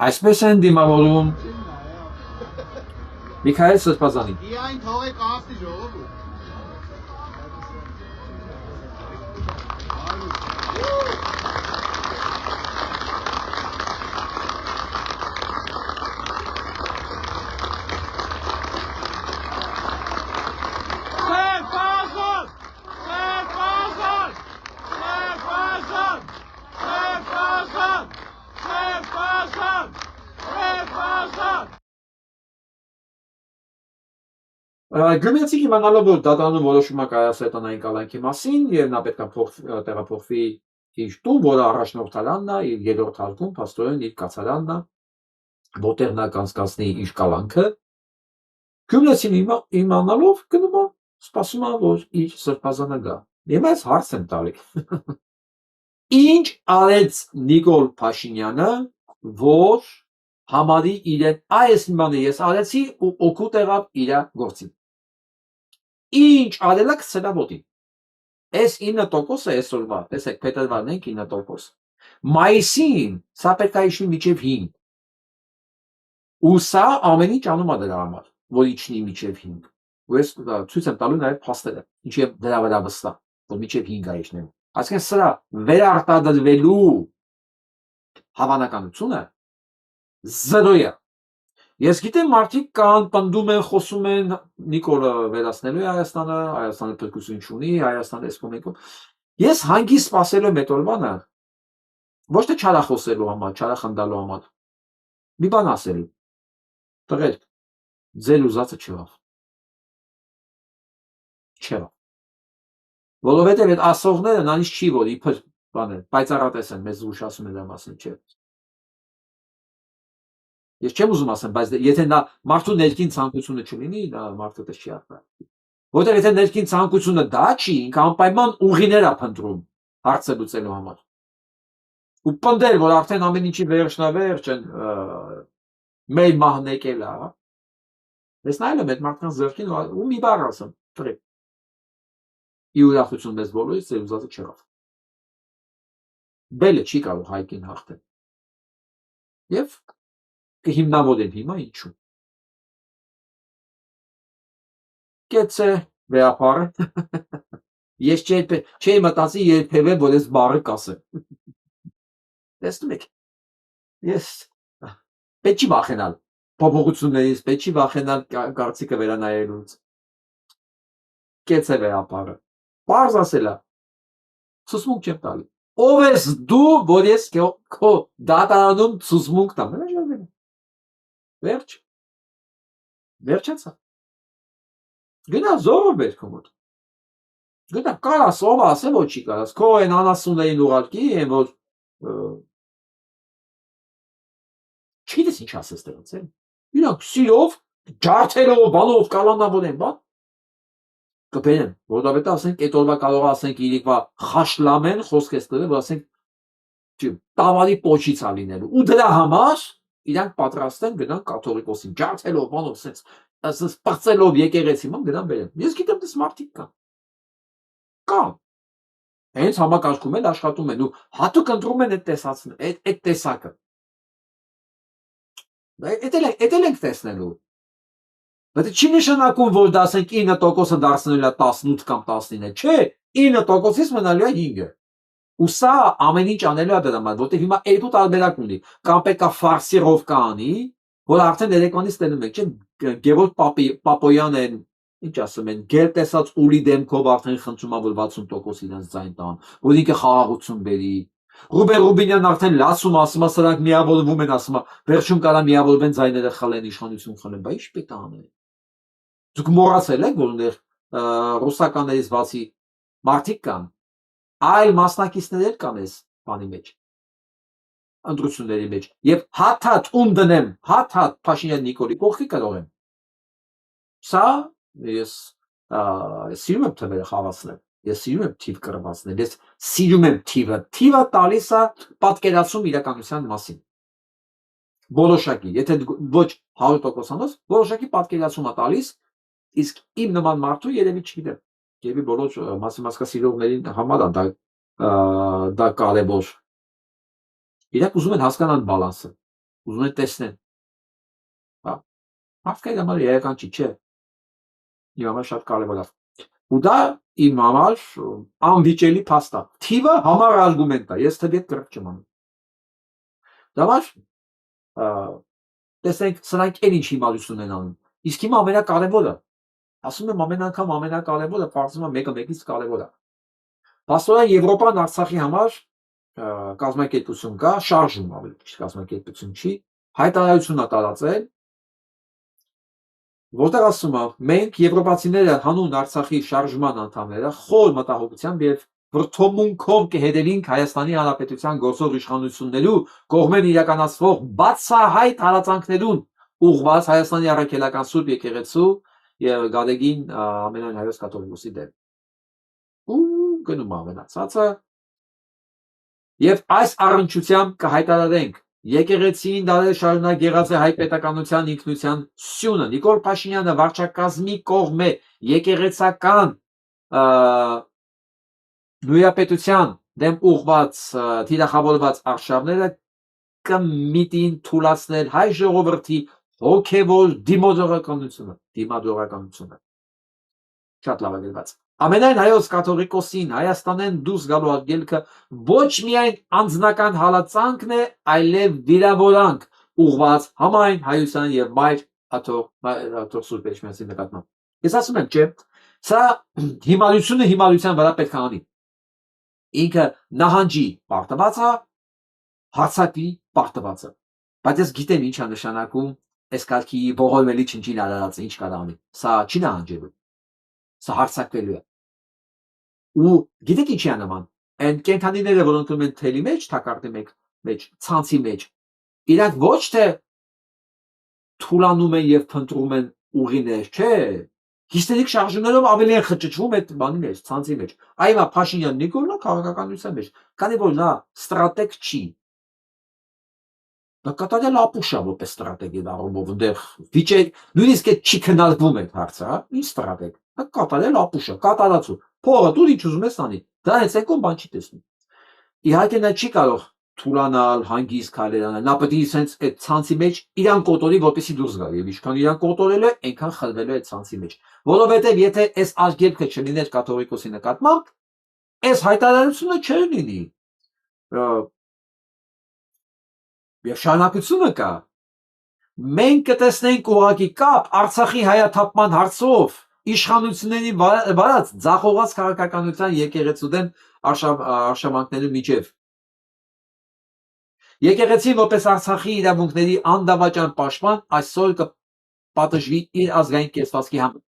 այսպես են դիմավորում Միքայել Սրբազանին, Միայն թողեք ասի ժողովուրդ Գյումրեցիք իմանալով, որ դատարանում որոշում է կայացել տնային կալանքի մասին և նա պետք է տեղափոխվի իր տուն, որը առաջնորդարանն է, իր երրորդ հարկում, փաստորեն իր կացարանն է, որտեղ նա կանցկացնի իր կալանքը, Գյումրեցին իմանալով գնում է, սպասում է, որ իր սրբազանը գա, և այս հարց եմ տալի, ինչ արեց Նիկոլ Փաշինյանը, որ համարի իրեն, այս նմանը ես արեցի ու օգուտ եղավ իր գործին, ինչ արելա կցելա ոտին, այս 9%-ը այսօրվա, տեսեք փետրվարն ենք 9%, մայիսին սա պետք է իջնի մինչև 5, ու սա ամեն ինչ անում է դրա համար, որ իջնի մինչև 5, ու ես ցույց եմ տալու նաև փաստերը, ինչև դրա վրա վստահ, որ մինչև 5 է իջնելու, այսինքն սրա վերարտադրվելու հավանականությունը 0 է, ես գիտեմ մարդիկ կան, պնդում են, խոսում են, Նիկոլը վերացնելու է Հայաստանը, Հայաստանը փրկություն չունի, Հայաստանը էս կոմեկում, ես հանգիստ սպասելու եմ այդ օրվանը, ոչ թե չարախոսելու համար, չարախնդալու համար, մի բան ասելու, տղեր, ձեր ուզածը չեղավ, որովհետև այդ ասողները նանից չի, որ իբր բան է, պայծառատես են, մեզ զգուշացում են դրա մասին, չէ, ես չեմ ուզում ասեմ, բայց եթե նա մարդու ներքին ցանկությունը չլինի, դա մարդը դες չի ապրել, որտեղ եթե ներքին ցանկությունը դա չի, ինքը անպայման ուղիներ է փնտրում հարցը լուծելու համար, ու պնդել, որ արդեն ամեն ինչի վերջնավերջ են մեր մահն եկել է, ես նայել եմ այդ մարդկանց ձեռքին ու մի բառ ասեմ, տղեկ, ի ուրախություն մեզ բոլորից ձեր ուզածը չեղավ, բելը չի կարող հայկին հաղթել, և կհիմնավորեն հիմա ինչու, կեցե վեապարը, ես չէի մտածի երբևէ, որ ես բառը կասեմ, տեսնում եք, ես պետք չի վախենալ փոփոխություններից, պետք չի վախենալ կարծիքը վերանայելուց, կեցե վեապարը, պարզ ասելա, ցուսմունք չեմ տալի, ով ես դու, որ ես քո դատարանում ցուսմունք տամ, վերջ, վերջացա, գնա զորով բեր քո մոտ, գնա կարաս, ով ասեմ, որ չի կարաս, քո են անասուններին ուղարկի, են որ չգիտես ինչ ասես դրանց, իրանք սիրով, ջարդելով, բանով, կալանավոր են, բան, կբերեն, որովհետև ասենք, այդ օրվա կարող ասենք իրիկվա խաշլամեն, խոսք ես տվել, որ ասենք տավարի պոչից է լինելու, ու դրա համար իրանք պատրաստ են գնան կաթողիկոսին, ջարդելով, բանով, սենց պրծելով եկեղեցի ման գնան բերեն, ես գիտեմ դες մարդիկ կան, հենց համակարգում են, աշխատում են, ու հատուկ ընտրում են այդ տեսակը, էդ էլ ենք տեսնելու, բայց չի նշանակում, որ դա ասենք 9%-ը դարձնելու է 18 կամ 19, չէ, 9%-ից մնալու է 5-ը, ու սա ամեն ինչ անելու է դրա համար, որտեղ հիմա երկու տարբերակ ունի, կամ պետք է ֆարսիրով կանի, որ արդեն երեկվանից տենում եք, չէ՞, Գևորգ Պապոյանն, ինչ ասում են, գեր տեսած ուլի դեմքով արդեն խնդրում է, որ 60% իրենց ձայն տան, որ ինքը խաղաղություն բերի։ Ռուբեն Ռուբինյանն արդեն լասում ասում է, սրանք միավորվում են, ասում է, վերջում կարա միավորվեն ձայները խլեն, իշխանություն խլեն, բայց ի՞նչ պետք է անել։ Դուք մոռացել եք, որ ուներ ռուսականներից բացի մարդիկ կան, այլ մասնակիցներ կան այս բանի մեջ, ընտրությունների մեջ, եւ հաթաթ ում դնեմ, հաթաթ Փաշինյան Նիկոլի կողքի կարող եմ։ Սա ես սիրում եմ թվերը խաղացնել, ես սիրում եմ թիվ կրվածնել, ես սիրում եմ թիվը տալիս է պատկերացում իրականության մասին։ Որոշակի, եթե ոչ 100%-անոց, որոշակի պատկերացում է տալիս, իսկ իմ նման մարդու երևի չգիտեմ, երևի բոլոր մասկասիրողներին համար դա կարևոր։ Իրենք ուզում են հասկանալ բալանսը, ուզում են տեսնեն։ Մարդկային համար երեական չի, չէ։ Իմ համար շատ կարևոր է։ Ու դա իմ համար անվիճելի փաստ է։ Թիվը համար արգումենտ է, ես թվի հետ կրակ չեմ անում։ Դավար տեսնենք սրանք էլ ինչ հիմարություն են անում։ Իսկ հիմա ամենակարևորը, ասում եմ ամեն անգամ ամենակարևորը, պարզվում է մեկը մեկից կարևոր է։ Փաստորեն Եվրոպան Արցախի համար կազմակերպություն կա, շարժում ավելի ճիշտ կազմակերպություն չի, հայտարարություն է տարածել, որտեղ ասում է, մենք եվրոպացիները հանուն Արցախի շարժման անդամները խոր մտահոգությամբ եւ վրթոմունքով կհետևենք Հայաստանի Հանրապետության գործող իշխանություններու կողմեն իրականացվող բացահայտ հալածանքներուն ուղղված Հայաստանի առաքելական Սուրբ եկեղեցու եւ Գադեգին ամենայն հայոց կաթողիկոսի դեմ։ Ու գնում ամենացածը եւ այս առնչությամբ կհայտարարենք եկեղեցին դարեր շարունակ եղած է հայ պետականության ինքնության սյունը։ Նիկոլ Փաշինյանը վարչակազմի կողմէ եկեղեցական նույնապետության դեմ ուղված թիրախավորված արշավները կմիտին թուլացնել հայ ժողովրդի հոգևոր դիմադրողականությունը։ Շատ լավ է գրված։ Ամենայն հայոց կաթողիկոսին Հայաստանեն դուրս գալու արգելքը ոչ միայն անձնական հալածանքն է, այլև վիրավորանք ուղղված համայն հայության եւ մայր աթող Սուրբ Էջմիածի նկատմամբ։ Ես ասում եմ, չէ, սա հիմարությունը հիմարության վրա պետք է անի։ Ինքը նահանջի պարտված է, հարձակվի պարտված է։ Բայց ես գիտեմ ինչ է նշանակում այս կարգի ողորմելի չնչին արարածը, ինչ կարող անի։ Սա չի նահանջելու։ Սա հարձակվելու է։ Ու գիտեք ինչի է նման։ Այն կենթանիները, որոնք ունեն թելի մեջ, թակարդի մեջ, ցանցի մեջ, իրանք ոչ թե թուլանում են եւ փնտրում են ուղիներ, չէ։ Հիստերիկ շարժումներով ավելի են խճճվում այդ բանի մեջ, ցանցի մեջ։ Այո, Փաշինյան Նիկոլն է քաղաքականության մեջ, քանի որ նա ստրատեգ չի։ Դա կատարյալ ապուշ է որպես ստրատեգի դառնալով, այնտեղ վիճել, նույնիսկ այդ չի քննարկվում այդ հարցը, հա, ինչ ստրատեգ։ Դա կատարյալ ապուշ է, կատարածու։ Փողը դու ինչ ուզում ես անի։ Դա հենց եկոն բան չի տեսնում։ Իհարկե նա չի կարող թուլանալ, հանգիստ քայլեր անել։ Նա պետք է sense այդ ցանցի մեջ իրան կոտորի, որպեսզի դուրս գա, եւ ինչքան իրան կոտորել է, այնքան խլվել է այդ ցանցի մեջ։ Որովհետեւ եթե այս արգելքը չլիներ կաթողիկոսի նկատմամբ, այս հայտարարությունը չէր լինի։ Եվ շարունակությունը կա։ Մենք կտեսնենք ուղղակի կապ Արցախի հայաթափման հարցով իշխանությունների վարած ձախողած քաղաքականության եկեղեցու դեմ արշավանքների միջև։ Եկեղեցին որպես Արցախի իրավունքների անդավաճան պաշտպան այսօր կպատժվի իր ազգային կեցվածքի համար։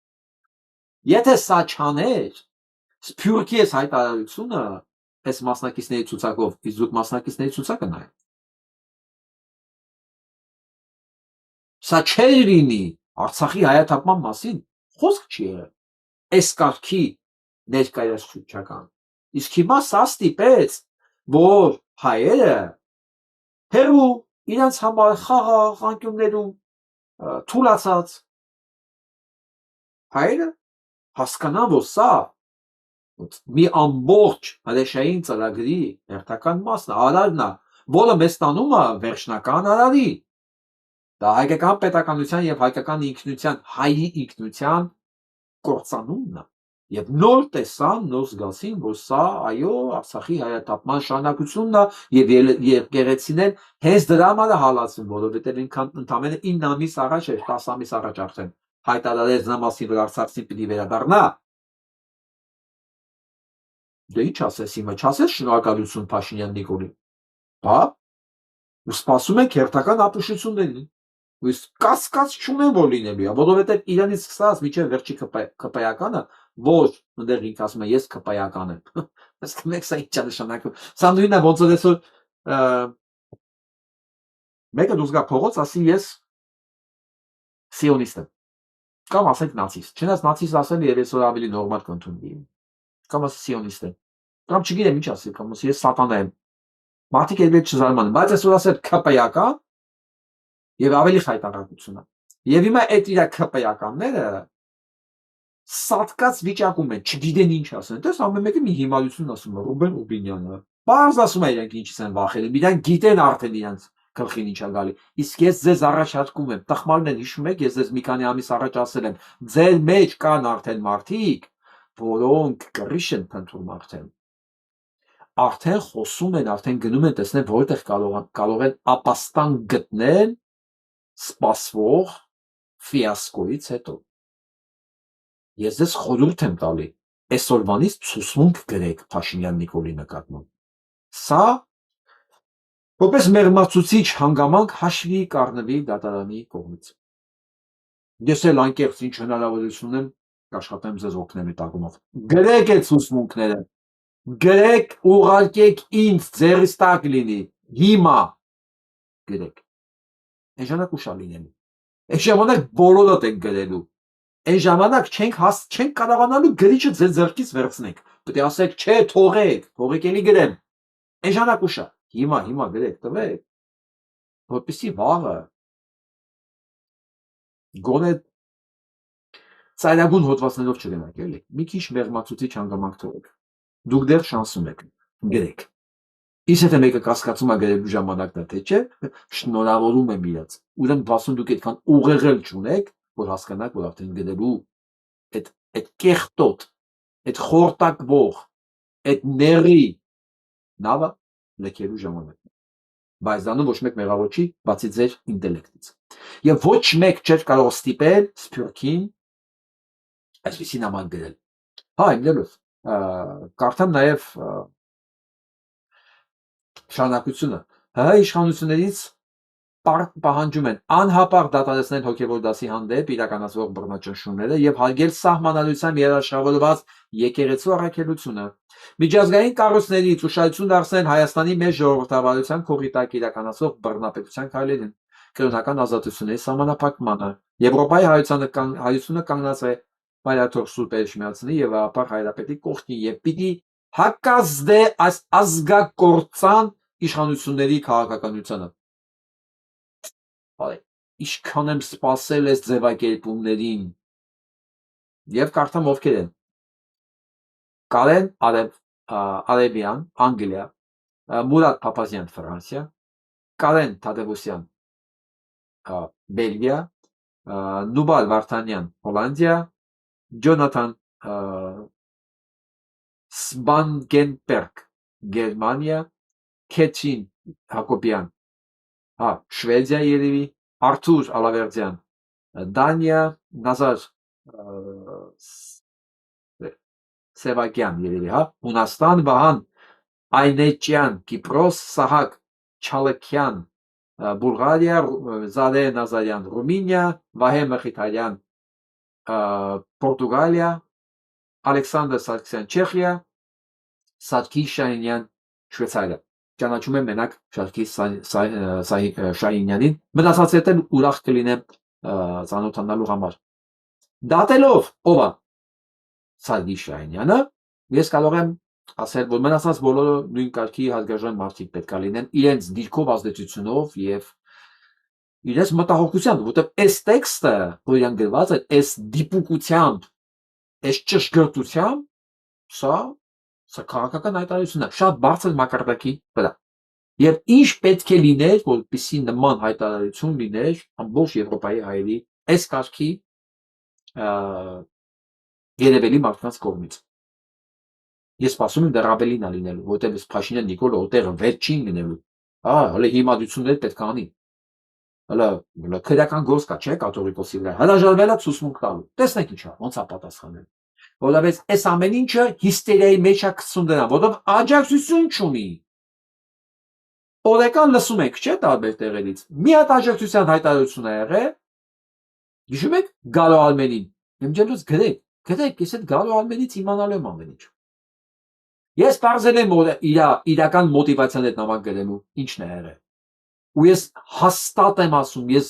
Եթե սա չաներ, սփյուռքի այս հայտարարությունը այս մասնակիցների ցուցակով, իսկ դուք մասնակիցների ցուցակը նայեք։ Սա չէր լինի Արցախի հայաթափման մասին, խոսք չի եղել։ Այս կարգի ներկայացուցչական։ Իսկ հիմա սա ստիպեց, որ հայերը հերու իրենց համար խաղաղ անկյուններում թուլացած հայերը հասկանան, որ սա մի ամբողջ հրեշային ծրագրի հերթական մասն է, արարն է, որը մեզ տանում է վերջնական արարի։ Դա հայկական պետականության եւ հայկական ինքնության, հայի ինքնության կործանումն է։ Եվ նոր տեսան, նոր զգացին, որ սա այո, Արցախի հայաթափման շարունակությունն է եւ եկեղեցին էլ հենց դրա համար է հալածում, որովհետեւ ինքան ընդամենը 9 ամիս առաջ էր, 10 ամիս առաջ արդեն հայտարարեց նրա մասին, որ Արցախին պիտի վերադառնա։ Դե ինչ ասես հիմա, չասես շնորհակալություն Փաշինյան Նիկոլին։ Հա? Ու սպասում ենք հերթական ապուշություններին։ Իսկ կասկած չունեմ, որ լինելու է, որովհետև իրանից սկսած միջև վերջի քպայականը, որ ընդեղ ինքը ասում է ես քպայական եմ։ Իսկ մեկ սա ինչ է նշանակում։ Սա նույնն է, ոնց որ այսօր մեկը դուրս գա փողոց, ասի ես սիոնիստ եմ։ Կամ ասենք նացիստ։ Չնայած նացիստ ասել եւ այսօր ավելի նորմալ կընդունվի։ Կամ ասի սիոնիստ եմ։ Կամ չգիտեմ ինչ ասի, կամ ասի ես սատանա եմ։ Մարդիկ էլ չզարմանում, բայց այսօր ասել քպայական եւ ավելի խայտարակություն է։ Եվ հիմա այդ իր քպայականները սատկած վիճակում են, չգիտեն ինչ ասեն։ Դες ամեն մեկը մի հիմարություն ասում է Ռուբեն Ուբինյանը։ Բարձ ասում է իրենք ինչից են վախենում, իրանք գիտեն արդեն իրանք գլխին ինչ է գալի։ Իսկ ես ձեզ առաջարկում եմ, տխմարներ հիշում եք, ես ձեզ մի քանի ամիս առաջ ասել եմ, ձեր մեջ կան արդեն մարդիկ, որոնք կռիչ են փնտրում արդեն խոսում են, արդեն գնում են տեսնել որտեղ կարող են ապաստան գտնել սպասվող ֆիասկոից հետո։ Ես ձեզ խորհուրդ եմ տալի, այսօրվանից ցուսմունք գրեք Փաշինյան Նիկոլի նկատմամբ։ Սա որպես մեղմացուցիչ հանգամանք հաշվի կառնվի դատարանի կողմից։ Ես էլ անկեղծ ինչ հնարավորություն եմ կաշխատեմ ձեզ օգնել այդ ակումով։ Գրեք այդ ցուսմունքները, գրեք, ուղարկեք ինձ, ձեռից տակ լինի, հիմա գրեք։ Այն ժամանակ ուշ է լինելու։ Այն ժամանակ բոլորդ ենք գրելու։ Այն ժամանակ չենք կարողանալու գրիչը ձեր ձեռքից վերցնենք։ Պետք է ասեք, չէ, թողեք էլի գրեմ։ Այն ժամանակ ուշ է։ Հիմա գրեք, տվեք, որպեսզի վաղը գոնե ծայրագուն հոդվածներով չգնաք, էլի։ Մի քիչ մեղմացուցիչ հանգամանք թողեք։ Դուք դեռ շանսում եք, գրեք։ Իսկ եթե մեկը կասկածում է գրելու ժամանակն է, թե չէ, շնորհավորում եմ իրաց։ Ուրեմն բասում դուք այդքան ուղեղել չունեք, որ հասկանաք, որ արդեն գրելու այդ կեղտոտ, այդ խորտակվող, այդ նեղի նավը լքելու ժամանակն է։ Բայց դառնում ոչ մեկ մեղավոր չի, բացի ձեր ինտելեկտից։ Եվ ոչ մեկ չէր կարող ստիպել Սփյուռքին այսպիսի նման գրել։ Հա, իմներով կարդամ նաև շարունակությունը։ ՀՀ իշխանություններից պահանջում են անհապաղ դադարեցնել հոգևոր դասի հանդեպ իրականացվող բռնաճնշումները եւ հարգել սահմանադրությամբ երաշխավորված եկեղեցու առաքելությունը։ Միջազգային կառույցներից ուշադրություն դարձնել Հայաստանի մեր ժողովրդավարության քողի տակ իրականացվող բռնապետության քայլերին, կրոնական ազատությունների սահմանափակմանը։ Եվրոպայի հայությունը կանգնած է Մայրաթոր Սուրբ Էրշմիածնի եւ ապար հայրապետի կողքին եւ պիտի հակազդե այս ազգակործան իշխանությունների քաղաքականությանը։ Ինչքան եմ սպասել այս ձևակերպումներին եւ կարդամ ովքեր են։ Կարեն Արեբյան, Անգլիա, Մուրադ Փափազյան, Ֆրանսիա, Կարեն Թադևոսյան, Բելգիա, Նուբալ Վարդանյան, Հոլանդիա, Ջոնաթան Սպանգենբերգ, Գերմանիա, Քեթրին Հակոբյան, Շվեդիա երևի, Արթուր Ալավերդյան, Դանիա, Նազար Սևակյան երևի, Հունաստան, Վահան Այնեչյան, Կիպրոս, Սահակ Չալեքյան, Բուլղարիա, Զարե Նազարյան, Ռումինիա, Վահե Մխիթարյան, Պորտուգալիա, Ալեքսանդր Սարգսյան, Չեխիա, Սարգիս Շահինյան, Շվեյցարիա։ Ճանաչում եմ մենակ Սարգիս Շահինյանին, մնացած հետը ուրախ կլինեմ ծանոթանալու համար։ Դատելով ով է Սարգիս Շահինյանը, ես կարող եմ ասել, որ մնացած բոլորը նույն կարգի հարգարժան մարդիկ պետք է լինեն իրենց դիրքով, ազդեցությունով եւ իրենց մտահոգությամբ, որովհետեւ այս տեքստը, որ իրան գրված է, այս դիպուկությամբ, այս ճշգրտությամբ, սա քաղաքական հայտարարություն է, շատ բարձր մակարդակի վրա։ Եվ ինչ պետք է լիներ, որպեսզի նման հայտարարություն լիներ ամբողջ Եվրոպայի հայերի այս կարգի Երևելի մարդկանց կողմից։ Ես սպասում եմ դեռ ավելին է լինելու, որտեղ այս Փաշինյան Նիկոլը օտեղը վերջին լինելու։ Հələ հիմադություններ պետք է անի։ Հələ քրեական գործ կա, չէ՞, կաթողիկոսի վրա։ Հրաժարվել է ցուցմունք տալու։ Տեսնենք ինչա, ոնց է պատասխանել։ Որովհետև այս ամեն ինչը հիստերիայի մեջ է գցում դրան, որովհետև աջակցություն չունի։ Օրական լսում եք, չէ՞, տարբեր տեղերից։ Մի հատ աջակցության հայտարարություն է եղել։ Հիշում եք Գալո Արմենին։ Իմ ջելուց գրեք, ես այդ Գալո Արմենից իմանալու եմ ամեն ինչ։ Ես բարձել եմ իրական մոտիվացիան այդ նամակ գրելու ինչն է եղել։ Ու ես հաստատ եմ ասում, ես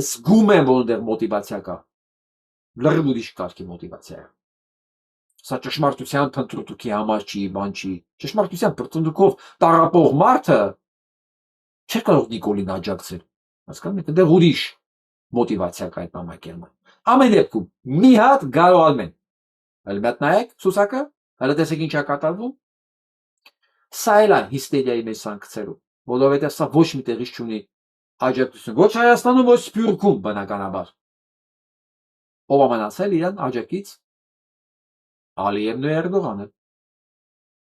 զգում եմ, որ այնտեղ մոտիվացիա կա։ Լրիվ ուրիշ կարգի մոտիվացիա է։ Սա ճշմարտության փնտրտուքի համար չի, բան չի։ Ճշմարտության փնտրտուքով տառապող մարդը չէ կարող Նիկոլին աջակցել։ Հասկանում եք, այնտեղ ուրիշ մոտիվացիա կա այդ նամակի համար։ Ամեն դեպքում մի հատ Գալո Արմեն։ Հələ մի հատ նայեք ցուցակը, հələ տեսեք ինչ է կատարվում։ Սա էլ է հիստերիայի մեջ սանկցելու, որովհետև սա ոչ մի տեղից չունի աջակցություն։ Ոչ Հայաստանում, ոչ Սփյուռքում բնականաբար։ Ով է մնացել իրան աջակից։ Ալիևն ու Էրդողանը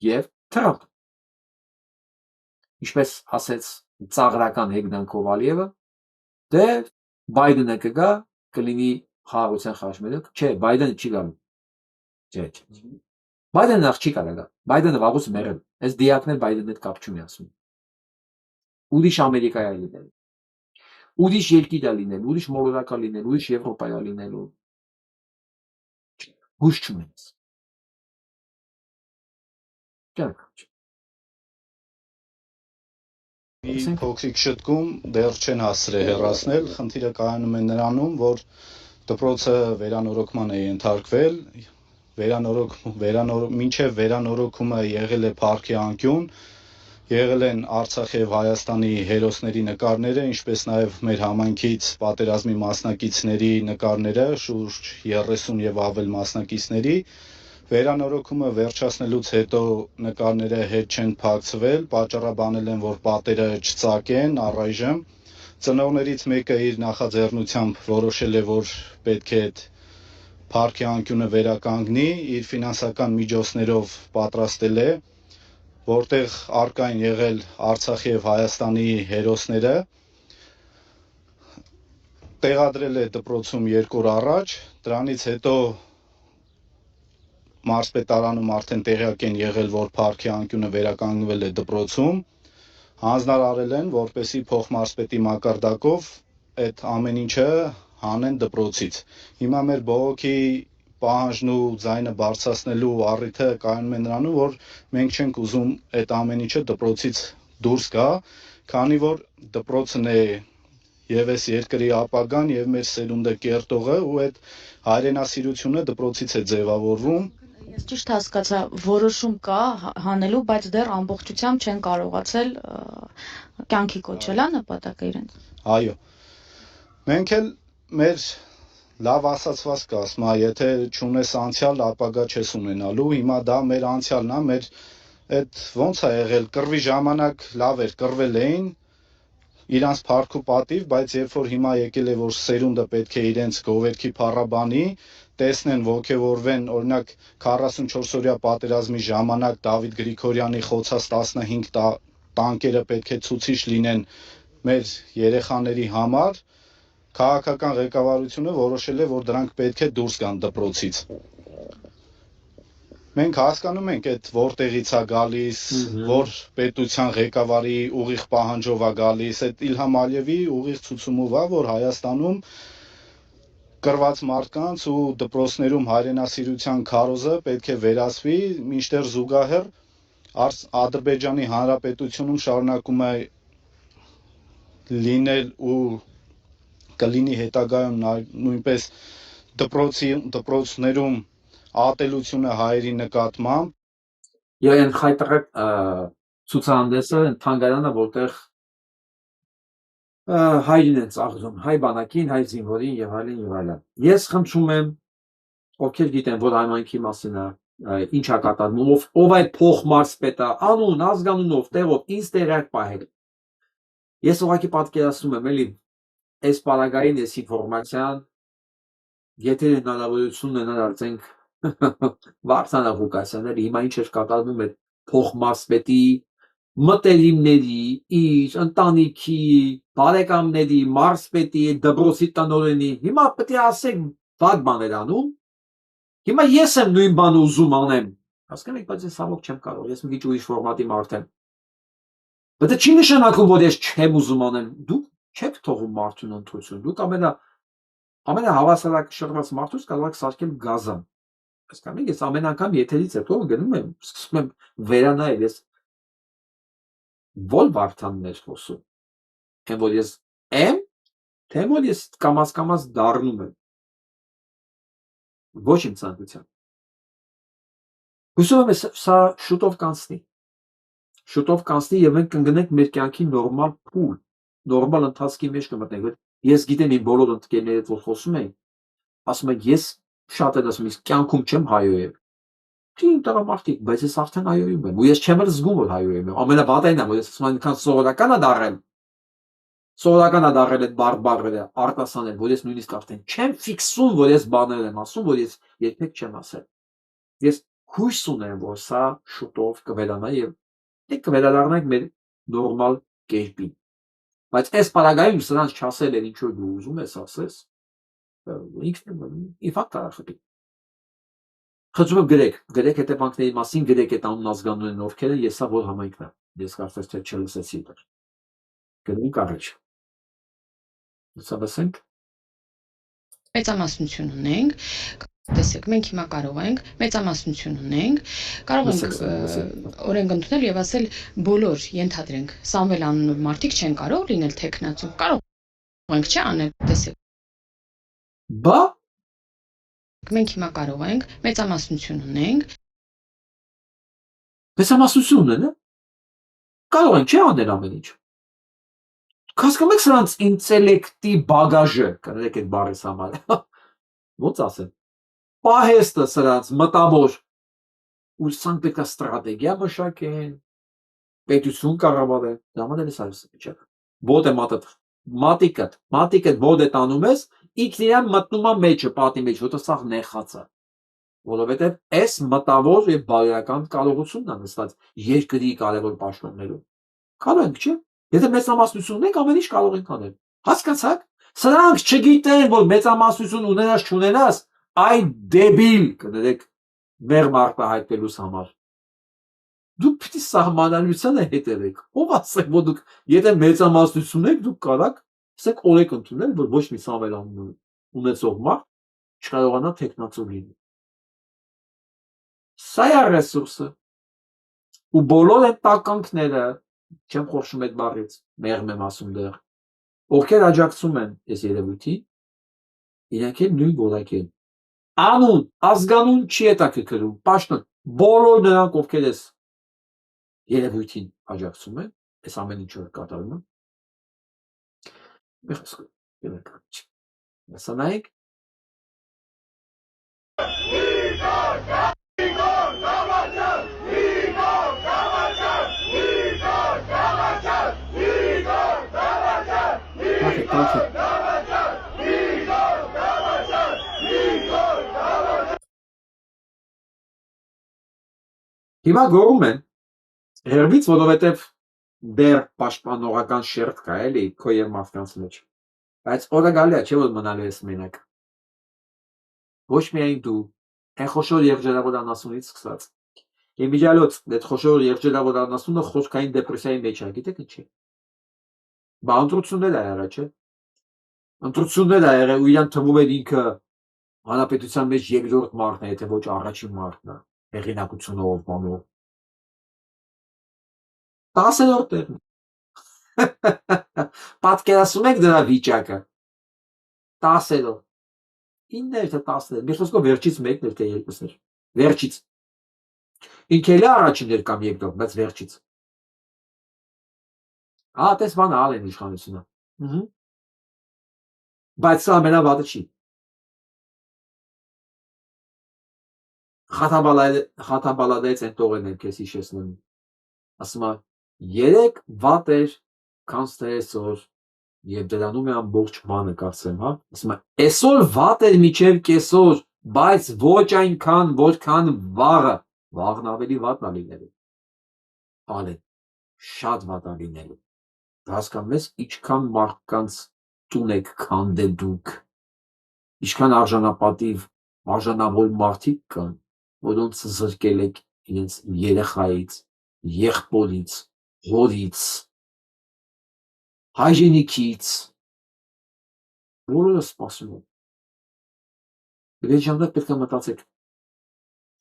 եւ Թրամփ։ Ինչպես ասեց ծաղրական հեգնանքով Ալիևը, դե Բայդենը կգա, կլինի խաղաղության խաչմերուկ, չէ, Բայդենը չի գալու։ Չէ։ Բայդենը նախ չի կարող գա։ Բայդենը վաղուց մեռել։ Այս դիակներ Բայդենի հետ կապ չունի ասում։ Ուրիշ Ամերիկա է լինելու։ Ուրիշ երկիր է լինելու, ուրիշ մոլորակ է լինելու, ուրիշ Եվրոպա է լինելու։ Հույս չունես։ Մի փոքրիկ շտկում դեռ չեն հասցրել հեռացնել, խնդիրը կայանում է նրանում, որ դպրոցը վերանորոգման է ենթարկվել, մինչև վերանորոգումը եղել է парքի անկյուն, եղել են Արցախ եւ Հայաստանի հերոսների նկարները, ինչպես նաեւ մեր համայնքից պատերազմի մասնակիցների նկարները, շուրջ 30 եւ ավել մասնակիցների։ Վերանորոգումը վերջացնելուց հետո նկարները հետ չեն փակցվել, պատճառաբանել են, որ պատերը չծակեն առայժմ։ Ծնողներից մեկը իր նախաձեռնությամբ որոշել է, որ պետք է այդ парքի անկյունը վերականգնի, իր ֆինանսական միջոցներով պատրաստել է, որտեղ առկա են եղել Արցախի եւ Հայաստանի հերոսները։ Տեղադրել է դպրոցում 2 օր առաջ, դրանից հետո մարզպետարանում արդեն տեղյակ են եղել, որ парքի անկյունը վերականգնվել է դպրոցում, հանձնարարել են, որպեսզի փոխմարզպետի մակարդակով այդ ամեն ինչը հանեն դպրոցից։ Հիմա մեր բողոքի պահանջն ու ձայնը բարձրացնելու առիթը կայանում է նրանում, որ մենք չենք ուզում այդ ամեն ինչը դպրոցից դուրս գա, քանի որ դպրոցն է եւ այս երկրի ապագան եւ մեր սերունդը կերտողը ու այդ հայրենասիրությունը դպրոցից է ձևավորվում։ Ես ճիշտ հասկացա, որոշում կա հանելու, բայց դեռ ամբողջությամբ չեն կարողացել կյանքի կոչել նպատակը իրենց։ Այո։ Մենք էլ մեր լավ ասացված կա, ասում, եթե չունես անցյալ, ապագա չես ունենալու։ Հիմա դա մեր անցյալն է, մեր այդ ոնց է եղել, կռվի ժամանակ լավ էր, կռվել էին իրանց փառք ու պատիվ, բայց երբ որ հիմա եկել է, որ սերունդը պետք է իրենց գովերքի փառաբանի, տեսնեն, ոգևորվեն, օրինակ 44-օրյա պատերազմի ժամանակ Դավիթ Գրիգորյանի խոցած 15 տանկերը պետք է ցուցիչ լինեն մեր երեխաների համար, քաղաքական ղեկավարությունը որոշել է, որ դրանք պետք է դուրս գան դպրոցից։ Մենք հասկանում ենք այդ որտեղից է գալիս, որ պետության ղեկավարի ուղիղ պահանջով է գալիս, այդ Իլհամ Ալիևի ուղիղ ցուցումով է, որ Հայաստանում կռված մարդկանց ու դպրոցներում հայրենասիրության քարոզը պետք է վերացվի, մինչդեռ զուգահեռ Ադրբեջանի Հանրապետությունում շարունակում է լինել ու կլինի հետագայում նույնպես դպրոցներում ատելությունը հայերի նկատմամբ։ Այն խայտարակ ցուցահանդեսը, թանգարանը, որտեղ հայրին են ծաղրում, հայ բանակին, հայ զինվորին եւ այլն եւ այլն։ Ես խնդրում եմ, ովքեր գիտեն, որ համայնքի մասին է, ինչ է կատարվում, ով այդ փոխմարզպետը, անուն, ազգանունով, տեղով, ինձ տեղակ պահել։ Ես ուղղակի պատկերացնում եմ, էլի, այս պարագային այս ինֆորմացիան եթե հնարավորություն ունենար արդենք Վարդան Ղուկասյանները հիմա ինչ էր կատարվում այդ փոխմասպետի մտերիմների, իր ընտանիքի, բարեկամների, մարզպետի, դպրոցի տնօրենի, հիմա պետք է ասեք վատ բաներ անում, հիմա ես եմ նույն բանը ուզում անեմ, հասկանու եք, բայց ես հավոք չեմ կարող, ես մի քիչ ուրիշ ֆորմատի մարդ եմ, բայց դա չի նշանակում, որ ես չեմ ուզում անեմ, դուք չեք թողում մարդուն ընտրություն, դուք ամենահավասարակշռված մարդուց կարող եք սարքել գազան, հասկանու եք, ես ամեն անգամ եթերից հետո գնում եմ, սկսում եմ վերանայել, ես ո՞ր Վարդանն էր խոսում, թե որ ես եմ, թե որ ես կամաց դառնում եմ, ոչ իմ ցանկությամբ, հուսով եմ սա շուտով կանցնի և մենք կընկնենք մեր կյանքի նորմալ փուլ, նորմալ ընթացքի մեջ կմտնենք, ես գիտեմ իմ բոլոր ընկերները, որ խոսում էին, ասում են ես շատ եմ ասում, իսկ կյանքում չեմ հայոյել, իմ տղամարդիկ, բայց ես արդեն հայոյում եմ, ու ես չեմ էլ զգում, որ հայոյում եմ, ամենավատային է, որ ես ասում այնքան սովորական է դառել այդ բառերը, արտասանել, որ ես նույնիսկ արդեն չեմ ֆիքսում, որ ես բաներ եմ ասում, որ ես երբեք չեմ ասել, ես հույս ունեմ, որ սա շուտով կվերանա և կվերադառնանք մեր նորմալ կերպին, բայց այս պարագայում սրանց չասել էր ինչ որ դու ուզում ես ասես, ինֆակտ տարախտի, խնդրում եմ գրեք հետևանքների մասին, գրեք այդ անուն ազգանուններն ովքեր են, ես սա որ համայնքն եմ, ես կարծես թե չլսեցի դեռ, գնանք առաջ, սա լսենք, մեծամասնություն ունենք, տեսեք, մենք հիմա կարող ենք, մեծամասնություն ունենք, կարող ենք օրենք ընդունել եւ ասել բոլոր ենթադրենք Սամվել անունով մարդիկ չեն կարող լինել տեխնացու, կարող ենք չանել, տեսեք։ Բա մենք հիմա կարող ենք, մեծամասնություն ունենք, մեծամասնություն ունեն, կարող են չի անել ամեն ինչ։ Հասկանում եք սրանց ինտելեկտի բագաժը, կներեք այդ բառից համար, ոնց ասեմ, պահեստը սրանց մտավոր, ու սրանք պետք է ստրատեգիա մշակեն, պետություն կառավարեն, դա համար էլ այս վիճակը։ Ո՞տ է մատիկդ ո՞տ է տանում ես, ինքն իրան մտնում է մեջը, պատի մեջ, որտեղ սա նեխած է։ Որովհետև այս մտավոր եւ բարոյական կարողությունն է նստած երկրի կարևոր պաշտոններում։ Կարող ենք, չէ՞։ Եթե մեծամասնություն ունենք, ամեն ինչ կարող ենք անել։ Հասկացաք։ Սրանք չգիտեն, որ մեծամասնություն ունենաս չունենաս, այ դեբիլ, կներեք, մեր մարտահայտվելուց համար։ Դուք պիտի սահմանալիությանը հետևեք։ Ով ասեք, որ դուք եթե մեծամասնություն եք, դուք կարաք, ասեք օրենք ընդունել, որ ոչ մի Սամվել անուն ունեցող մարդ չկարողանա տեխնացու լինել։ Սա է ռեսուրսը։ Ու բոլոր այդ տականքները, չեմ խոսում այդ բառից, մեղմ եմ ասում դեռ, ովքեր աջակցում են այս երևույթին, իրենք էլ նույն որակ են։ Անուն, ազգանուն չի հետաքրքրում, պաշտոն, բոլոր նրանք, ովքեր այս երևույթին աջակցում են, այս ամեն ինչը կատարում են, մի խոսքով, հեսա նայեք, Հիմա գոռում են հերբից, որովհետև դեռ պաշտպանողական շերտ կա էլի քո եւ մարդկանց մեջ։ Բայց օրը գալի է, չէ՞ որ մնալու ես մենակ։ Ոչ միայն դու, այն խոշոր երջերավոր անասունից սկսած։ Իմիջիալոց այդ խոշոր երջերավոր անասունը խոսքային դեպրեսիայի մեջ է, գիտեք ինչի։ Բա ընտրություններ է եղել, չէ՞։ Ընտրություններ է եղել ու իրան թվում էր ինքը հանրապետության մեջ երկրորդ մարդն է, եթե ոչ առաջին մարդն է, հեղինակությունով բանով։ 10-րդ տեղն։ Պատկերացնում եք դրա վիճակը։ 10-րդ։ 9-րդ, 10-րդ։ Մի խոսքով վերջից մեկն էր թե երկուսն էր։ Վերջից։ Ինքը էլ առաջին էր կամ երկրորդ, բայց վերջից։ Տես բանը ալ են իշխանությունը։ Բայց սա ամենավատը չի։ Խաթաբալադայից են տողեն են քեզ հիշեցնում։ Ասում է 3 վատ էր կանցնեսոր եւ դրանում է ամբողջ բանը կարծեմ, հա։ Ասում է, այսօր վատ էր միջև կեսօր, բայց ոչ այնքան, որքան վաղն ավելի վատն է լինելու։ Ալե, շատ վատ է լինելու։ Հասկանում ես, ինչքան մարդկանց տուն եք քանդել դուք, ինչքան արժանապատիվ, արժանավոր մարդիկ կան, որոնց զրկել եք իրենց երեխայից, եղբորից, հորից, հայրենիքից, բոլորը սպասում են։ Եվ այդ ժամանակ պետք է մտածեք,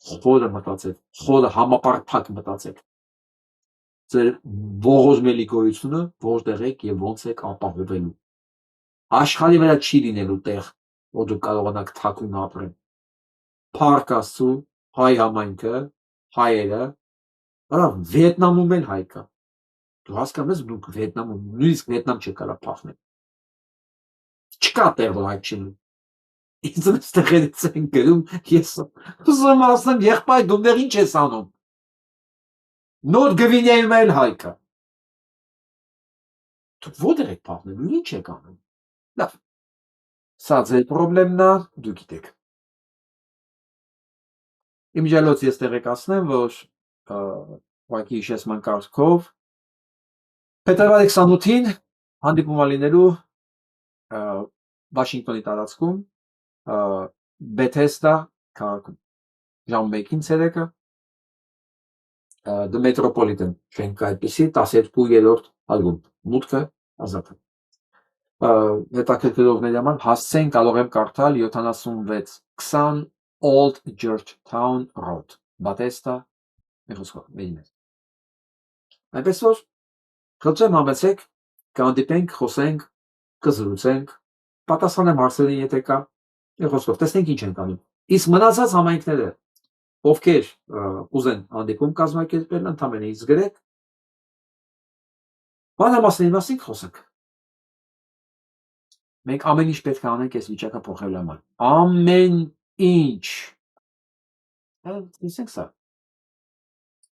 խորը մտածեք, խորը համապարփակ մտածեք։ Ձեր ողորմելի գոյությունը որտեղ եք եւ ոնց եք ապահովելու։ Աշխարհի վրա չի լինելու տեղ, որ դուք կարողանաք թաքուն ապրել։ Փառք Աստծո, հայ համայնքը, հայերը, արա Վիետնամում էլ հայ կա։ Դու հասկանում ես, դուք Վիետնամում, նույնիսկ Վիետնամ չեք կարող փախնել։ Չկա տեղ, որ հայ չի լինում։ Ինձ ստեղից են գրում, ես ուզում ասեմ, եղբայր, դու դեռ ինչ ես անում։ Նոր Գվինեայում էլ հայ կա։ Դուք որտեղ եք փախնելու, ինչ եք անում։ Լավ։ Սա ձեր խնդիրն է, դու գիտեք։ Իմիջիալոց ես տեղեկացնեմ, որ ուղղակի հիշեցման կարգով փետրվարի 28-ին հանդիպում է լինելու Վաշինգտոնի տարածքում Բեթեսդա քաղաքում ժամ 1-ին ցերեկը The Metropolitan շենք այդպիսի 12-րդ ալբոմ մուտքը ազատ է։ Հետաքրքրողների համար հասցեն կարող եմ կարդալ 76-20 Old Georgetown Road Bethesda մեղոսկոտ։ Այնպես որ խնդրեմ համեցեք, կհանդիպենք, խոսենք, կզրուցենք, պատասխանեմ հարցերին, եթե կա, մեղոսկոտ, տեսնենք ինչ ենք անում։ Իսկ մնացած համայնքները, ովքեր ուզեն հանդիպում կազմակերպել, ընդհանրապես ինձ գրեք, մանրամասների մասին խոսենք։ Մենք ամեն ինչ պետք է անենք այս վիճակը փոխելու համար։ Ամեն ինչ։ Տեսեք սա։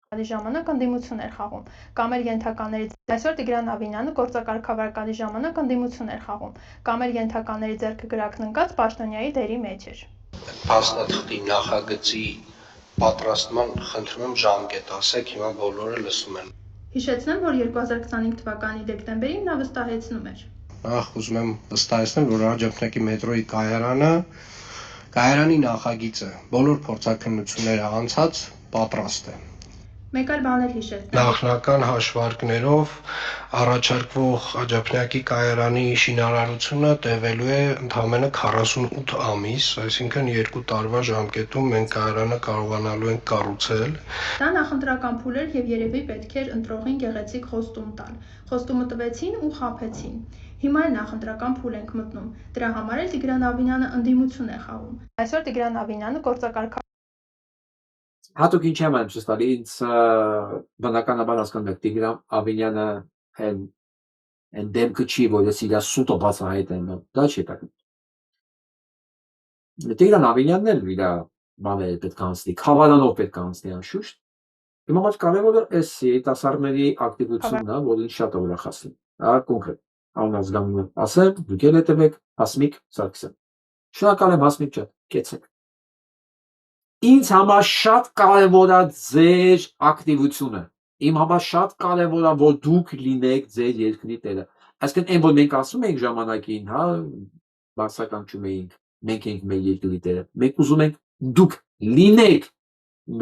Ժամանակ ընդդիմություն էր խաղում, կամ էր ենթականերից այսօր Տիգրան Ավինյանը գործակարգավարկանի ժամանակ ընդդիմություն էր խաղում, կամ էր ենթականների ձեռքը գրակն ընկած պաշտոնյայի դերի մեջ էր։ Փաստաթղթի նախագծի պատրաստման խնդրում եմ ժամկետ ասեք, հիմա բոլորը լսում են։ Հիշեցնեմ, որ 2025 թվականի դեկտեմբերին նա վստահեցնում էր։ Նախ ուզում եմ վստահեցնել, որ Աջափնյակի մետրոյի կայարանի նախագիծը բոլոր փորձաքննությունները անցած պատրաստ է։ Մեկ այլ բան էլ հիշեցնեմ։ Նախնական հաշվարկներով առաջարկվող Աջափնյակի կայարանի շինարարությունը տևելու է ընդամենը 48 ամիս, այսինքն 2 տարվա ժամկետում մենք կայարանը կարողանալու ենք կառուցել։ Դա նախընտրական փուլ էր եւ երևի պետք էր ընտրողին գեղեցիկ խոստում տալ։ Խոստումը տվեցին ու խաբեցին։ Հիմա էլ նախընտրական փուլ ենք մտնում։ Դրա համար էլ Տիգրան Ավինյանը ընդդիմություն է խաղում։ Այսօր Տիգրան Ավինյանը գործակարգ Հատուկ ինչ եմ այլ չստալի, ինձ բնականաբար հասկանում եք, Տիգրան Ավինյանը են դեմքը չի, որ ես իրա սուտը բացահայտեմ, դա չի տակում։ Տիգրան Ավինյանն էլ իրա բաները պետք է անցնի, խավարանով պետք է անցնի անշուշտ։ Իմ համար կարևորը էս երիտասարդների ակտիվությունն է, որ ինձ շատ է ուրախացնում։ Կոնկրետ անհասկանալի ասեմ, դուք էլ հետևեք Հասմիկ Սարգսյան։ Շնորհակալ եմ Հասմիկ ջան, կեցեք։ Ինձ համար շատ կարևոր է ձեր ակտիվությունը։ Իմ համար շատ կարևոր է, որ դուք լինեք ձեր երկրի տերը։ Այսինքն այն որ մենք ասում ենք ժամանակին, հա, բացականչում էինք, մենք ենք մեր երկրի տերը։ Մենք ուզում ենք դուք լինեք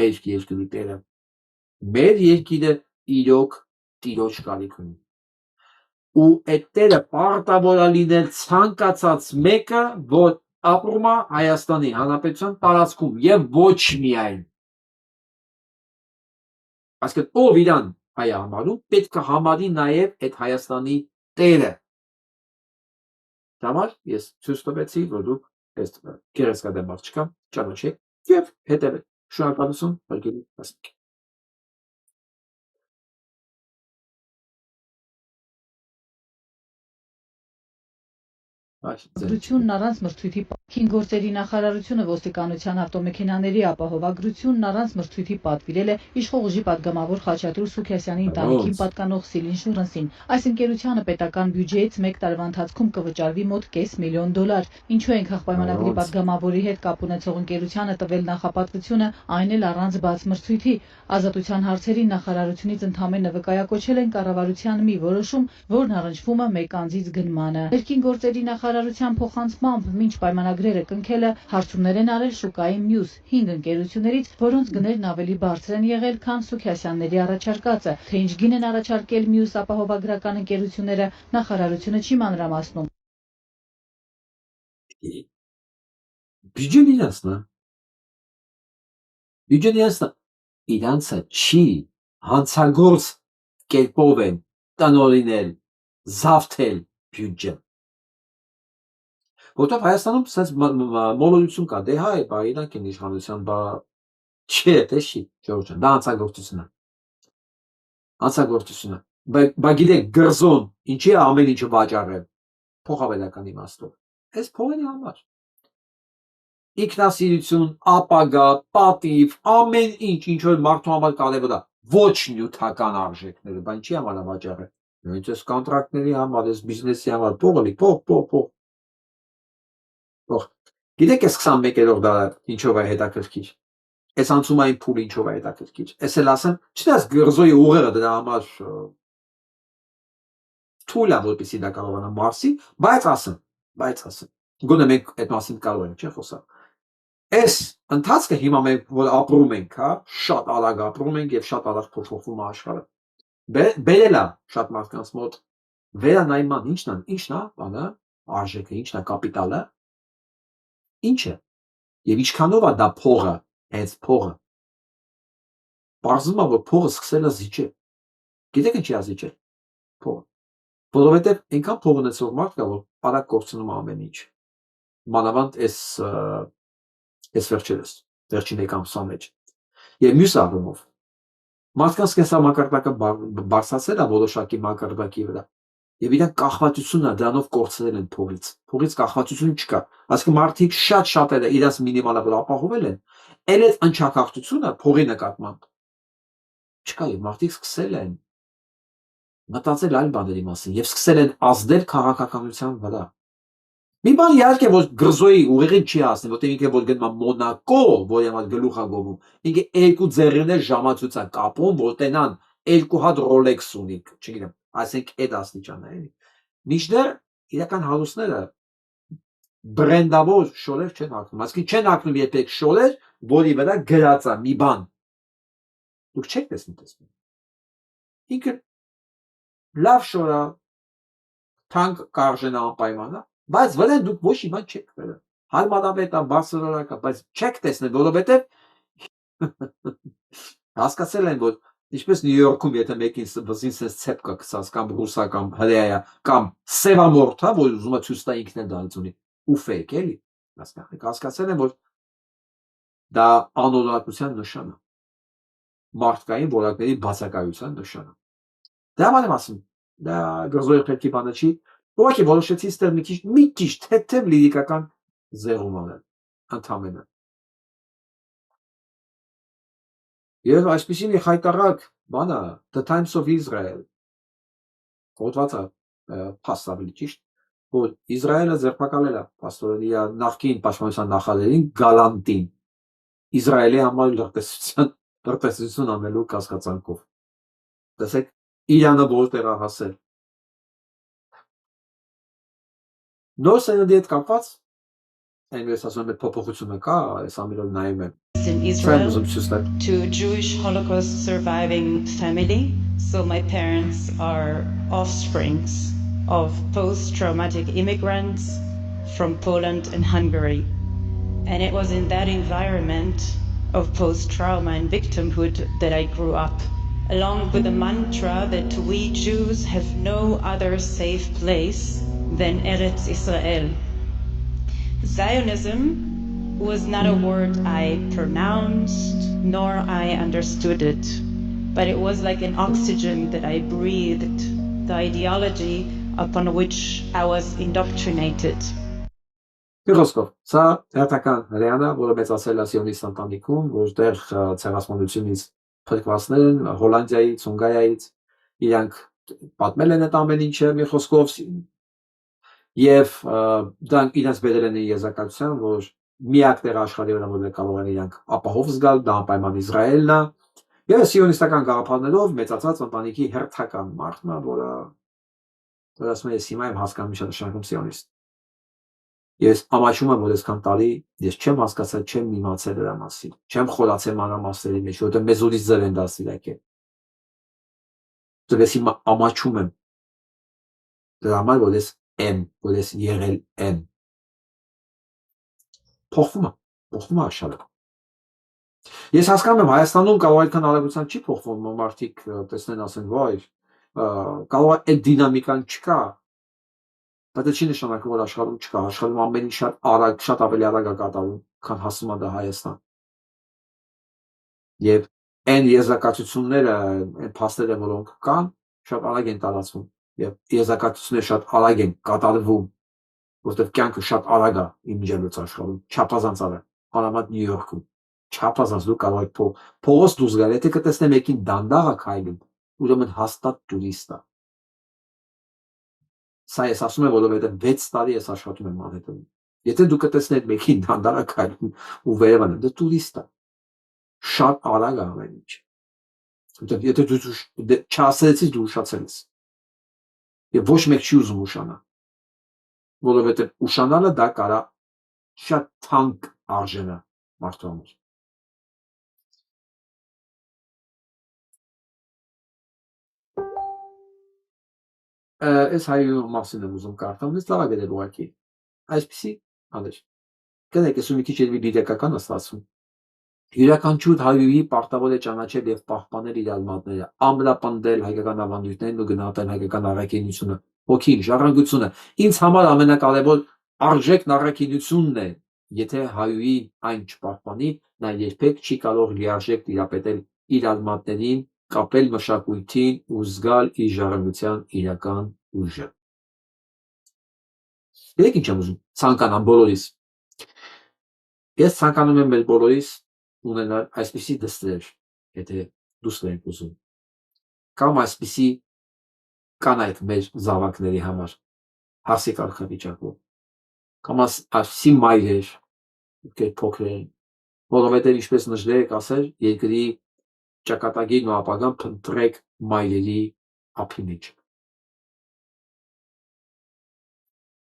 մեր երկրի տերը։ Մեր երկիրը իրոք տիրոջ կարիք ունի։ Ու այդ տերը պարտավոր է լինել ցանկացած մեկը, որ ապրում է Հայաստանի Հանրապետության տարածքում եւ ոչ միայն։ Այսինքն ով իրան հայ համարում, պետք է համարի նաեւ այդ Հայաստանի տերը։ Համար ես ցույց տվեցի, որ դուք այս գերեզգադեմ աղջկա ճանաչեք եւ հետեւեք։ Շնորհակալություն, հարգելի հասնիկ։ Մրցությունն առանց մրցույթի King գործերի նախարարությունը ոստիկանության ավտոմեքենաների ապահովագրությունն առանց մրցույթի պատվիրել է իշխող ուժի պատգամավոր Խաչատուր Սուքիասյանի ընտանիքին պատկանող Seal Insurance-ին։ Այս ընկերությանը պետական բյուջեից մեկ տարվա ընթացքում կվճարվի մոտ $500,000։ Ինչու են քաղաքապայմանագրի պատգամավորի հետ կապ ունեցող ընկերությանը տվել նախապատվությունը, այն էլ առանց բաց մրցույթի։ Ազատության հարցերի նախարարությունից ընդամենը վկայակոչել են կառավարության մի որոշում, որն առնչվում է մեկ անձից գնմանը։ Ներքին գործերի նախարարության փոխանցմամբ մինչ պայմանագրերը կնքելը հարցումներ են արել շուկայի մյուս 5 ընկերություններից, որոնց գներն ավելի բարձր են եղել, քան Սուքիասյանների առաջարկածը։ Թե ինչ գին են առաջարկել մյուս ապահովագրական ընկերությունները, նախարարությունը չի մանրամասնում։ Բյուջեն իրացնա։ Բյուջեն իրացնա։ Իրանցը չի հանցագործ կերպով են տնօրինել, զավթել բյուջեն։ Որտեղ Հայաստանում sense մոլորություն կա, դե հայ, բա իրանք են իշխանության, բա չէ, դե չի, Ժորժ ջան, դա հանցագործություն է։ Հանցագործություն է։ Բա գիտեք, գրզոն ինչի է ամեն ինչը վաճառել փոխավերական իմաստով։ Այս փողերի համար։ Ինքնասիրություն, ապագա, պատիվ, ամեն ինչ, ինչ որ մարդու համար կարևոր է, ոչ նյութական արժեքները, բա ինչի համար է վաճառել։ Նույնիսկ այս կոնտրակտների համար, այս բիզնեսի համար, փողը, փող։ Գիտեք այս 21-րդ դարը ինչով է հետաքրքիր։ Այս անցումային փուլը ինչով է հետաքրքիր։ Այս էլ ասեմ, չնայած գրզոյի ուղեղը դրա համար թույլ է, որպեսզի դա կարողանա մարսի, բայց ասեմ, գոնե մենք այդ մասին կարող ենք, չէ՞ խոսալ։ Այս ընթացքը հիմա մենք որ ապրում ենք, հա, շատ արագ ապրում ենք եւ շատ արագ փոփոխվում է աշխարհը։ Բերելա շատ մարդկանց մոտ վերանայման ինչն է, բանը, արժեքը, ինչն է կապիտալը։ Ինչ է։ Եվ ինչքանով է դա փողը, հենց փողը։ Պարզվում է, որ փողը սկսել է զիջել։ Գիտեք ինչի է զիջել փողը։ Որովհետև այնքան փող ունեցող մարդ կա, որ արագ կորցնում է ամեն ինչ։ Մանավանդ այս վերջին եկամսվա մեջ։ Եվ մյուս առումով մարդկանց կենսամակարդակը բարձրացել է որոշակի մակարդակի վրա։ Եվ իրանք կախվածությունը դրանով կորցրել են փողից։ Փողից կախվածություն չկա։ Այսինքն մարդիկ շատերը իրաց մինիմալը որ ապահովել են, էլ այդ ընչակախտությունը փողի նկատմամբ չկա, եւ մարդիկ սկսել են մտածել այլ բաների մասին եւ սկսել են ազդել քաղաքականության վրա։ Մի բան իհարկե որ գրզոյի ուղեղին չի ասնի, որտեղ ինքը որ գնում է Մոնակո, որի համար գլուխ է գովում, ինքը երկու ձեռներն ժամացույց է կապում, որ տենան 2 հատ Rolex ունի, չգիտեմ, այսինքն այդ աստիճանն է։ Մինչդեռ իրական հարուստները բրենդավոր շորեր չեն հագնում, այսինքն չեն հագնում երբեք շորեր, որի վրա գրած է մի բան։ Դուք չեք տեսնում։ Ինքը լավ շորա, թանկ կարժենա անպայման է, բայց վրան դուք ոչ մի բան չեք վերել։ Հարմարավետ է, բարձրորակ է, բայց չեք տեսնել, որովհետև հասկացել են, որ ինչպես Նյու Յորքում, եթե մեկին վզին sense ցեպ կա գցած կամ ռուսական հրեա կամ սևամորթ, որ ուզում է ցույց տա ինքն էլ դա ունի, ու fake էլի, հասկացել են, որ դա անօրինակության նշան է, մարդկային որակների բացակայության նշան է։ Դա համար եմ ասում, դա գրզոյի պետքի բանը չի, ուղղակի որոշեցի ստեղ մի քիչ թեթև լիրիկական զեղում անել, ընդամենը։ Եվ այսպիսի մի խայտառակ բանը, The Times of Israel, հոդվածը փաստ ավելի ճիշտ, որ Իսրայելը ձերբակալել է պաստորելի նախկին պաշտպանության նախարարին Գալանտին, Իսրայելի համար լրտեսություն անելու կասկածանքով։ Տեսեք, Իրանը որտեղ է հասել։ Նոր սերնդի հետ կապված, այնպես ասում եմ, փոփոխությունը կա, այս ամիրով նայում եմ։ In Israel to Jewish Holocaust surviving family. So my parents are offsprings of post-traumatic immigrants from Poland and Hungary. And it was in that environment of post-trauma and victimhood that I grew up, along with the mantra that we Jews have no other safe place than Eretz Israel. Zionism was not a word I pronounced, nor I understood it, but it was like an oxygen that I breathed, the ideology upon which I was indoctrinated. Խոսքով, սա հերթական հրեանը, որը մեծացել է Սիոնիստ ընտանիքում, որտեղ ցեղասպանությունից փրկվածներ են Հոլանդիայից, Հունգարիայից, իրանք պատմել են այդ ամեն ինչը մի խոսքով եւ դրանք իրենց բերել են եզրակացության, որ միակ տեղ աշխարհի վրա որ կարող են իրանք ապահով զգալ, դա անպայման Իսրայելն է, եւ սիոնիստական գաղափարներով մեծացած ընտանիքի հերթական մարդն է, որը ասում է, ես հիմա եմ հասկանում շարժում սիոնիստ։ Ես ամաչում եմ, որ այսքան տարի ես չեմ հասկացել, չեմ իմացել դրա մասին, չեմ խորացել մանրամասների մեջ, որովհետև մեզ ուրիշ ձև են դասիրակել։ Դες հիմա ամաչում եմ դրա համար, որ ես եմ, որ ես եղել եմ։ Փոխվում է աշխարհը։ Ես հասկանում եմ, Հայաստանում կարող այդքան արագությամբ չի փոխվում, մարդիկ տեսնեն ասեն, վայ, կարող է այդ դինամիկան չկա, բայց դա չի նշանակում, որ աշխարհում չկա, աշխարհում ամեն ինչ շատ արագ, շատ ավելի արագ է կատարվում, քան հասնում է դա Հայաստան։ Եվ այն եզրակացությունները, այն փաստերը, որոնք կան, շատ արագ են տարածվում, եւ եզրակացությունները շատ արագ են կատարվում, որովհետեւ կյանքը շատ արագ է իմիջիայլոց աշխարհում, չափազանց արագ, անամատ Նյու Յորքում, չափազանց դու կարող ես փողոց դուրս գալ, եթե կտեսնեմ մեկին դանդաղ է քայլում, ուրեմն հաստատ տուրիստ է։ Սա ես ասում եմ, որովհետև 6 տարի ես աշխատում եմ Մանհեթենում։ Եթե դու կտեսնես մեկին դանդաղ քայլում ու վերևան, դա տուրիստ է։ Շատ արագ է ամեն ինչ։ Որտեղ եթե դու չասեցես, դու ուշացել ես։ Եվ ոչ մեկ չի ուզում ուշանալ։ Որովհետև ուշանալը դա կարա շատ թանկ արժենա մարդու համար։ Այս հայրու մասին եմ ուզում կարդալ, ես լավ ագել ուղղակի։ Այսպեսի աներ։ Կներեք, ես ու մի քիչ էլի դիդեկական ստացվում։ Յուրաքանչյուր հայրուի պարտավոր է ճանաչել եւ պահպանել իր ալմատները, ամրապնդել հայկական ավանդույթներն ու գնահատել հայկական առաքինությունը, հոգին, ժառանգությունը։ Ինձ համար ամենակարևոր արժեքն առաքինությունն է։ Եթե հայրուի այն չպահպանի, նա երբեք չի կարող լիարժեք տիրապետել իր ալմատներին, կապել մշակույթին ու զգալ իր ժառանգության իրական ուժը։ Երեք ինչ եմ ուզում, ցանկանամ բոլորիս։ Ես ցանկանում եմ մեր բոլորիս ունենալ այսպիսի դստեր, եթե դուստր ենք ուզում, կամ այսպիսի կանայք մեր զավակների համար, հասի կարգավիճակում, կամ այսպիսի մայրեր, ովքեր փոքր են, որովհետև ինչպես Նժդեհ ասեր, երկրի ճակատագիրն ու ապագան փնտրեք մայրերի ափի մեջ։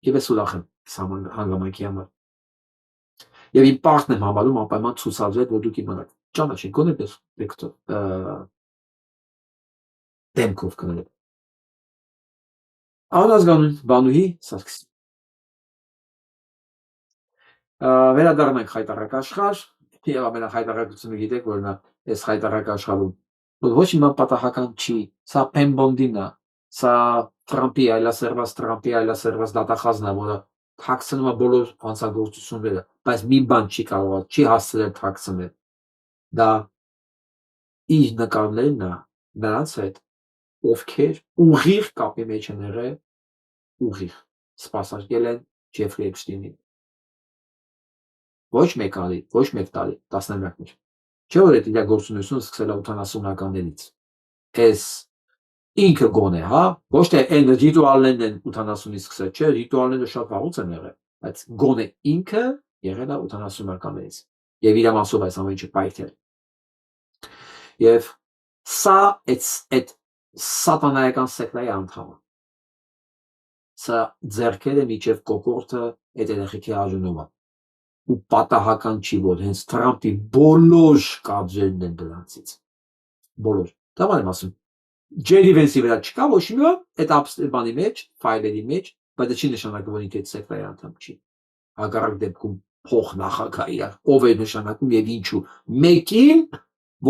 Եվ ես ուրախ եմ հանգամանքի համար։ Եվ իմ պարտն եմ համարում անպայման ցուցադրել, որ դուք իմանաք, ճանաչեք, գոնե պես դեմքով կներեք։ Անազգանուն Բանուհի Սարգսյան։ Վերադառնանք խայտառակ աշխարհ, եւ ամենախայտառակությունը գիտեք, որ նա այս խայտառակ աշխարհում որ ոչ մի բան պատահական չի, սա Փեմբոնդին է, սա Թրամփի այլասերված դատախազն է, որը թաքցնում է բոլոր հանցագործությունները, բայց մի բան չի կարող, չի հասցրել թաքցնել։ Դա իր նկարներն է նրանց հետ, ովքեր ուղիղ կապի մեջ են եղել, ուղիղ սպասարկել են Ջեֆրի Էփստինին։ Ոչ մեկ տարի, ոչ մեկ տարի, տասնամյակներ։ Չէ՞ որ այդ իրագործունությունը սկսել է 80-ականներից։ Այս ինքը գոնե, հա, ոչ թե այն ռիտուալներն են 80-ից սկսել, չէ, ռիտուալները շատ վաղուց են եղել, բայց գոնե ինքը եղել է 80-ականներից։ Եվ իր մասով այս ամեն ինչը պայթել։ Եվ սա այդ սատանայական սեկտայի անդամը։ Սա ձեռքերը միջև կոկորդը այդ երեխեքի արժանով է։ Ու պատահական չի, որ հենց Թրամփի բոլոր կադրերն են դրանցից։ Բոլոր։ Դա եմ ասում։ Ջերի Վենսի վրա չկա ոչ մի բան, այդ բանի մեջ, ֆայլերի մեջ, բայց դա չի նշանակում, որ ինքը այդ սեկտայի անդամ չի։ Հակառակ դեպքում փոխնախագահ իրար, ով է նշանակում եւ ինչու։ Մեկին,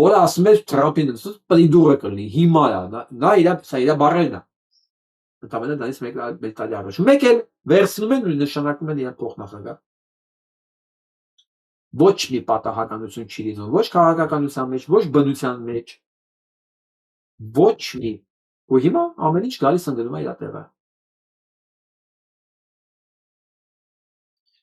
որը ասում է Թրամփին պրիդուրը կլինի, հիմա է, նա իր բառերն է։ Ընդամենը դրանից մեկ տարի առաջ։ Մեկ էլ վերցնում են ու նշանակում են իրեն փոխնախագահ։ Ոչ մի պատահականություն չի լինում, ոչ քաղաքականության մեջ, ոչ բնության մեջ, ոչ մի, ու հիմա ամեն ինչ գալիս ընկնում է իր տեղը։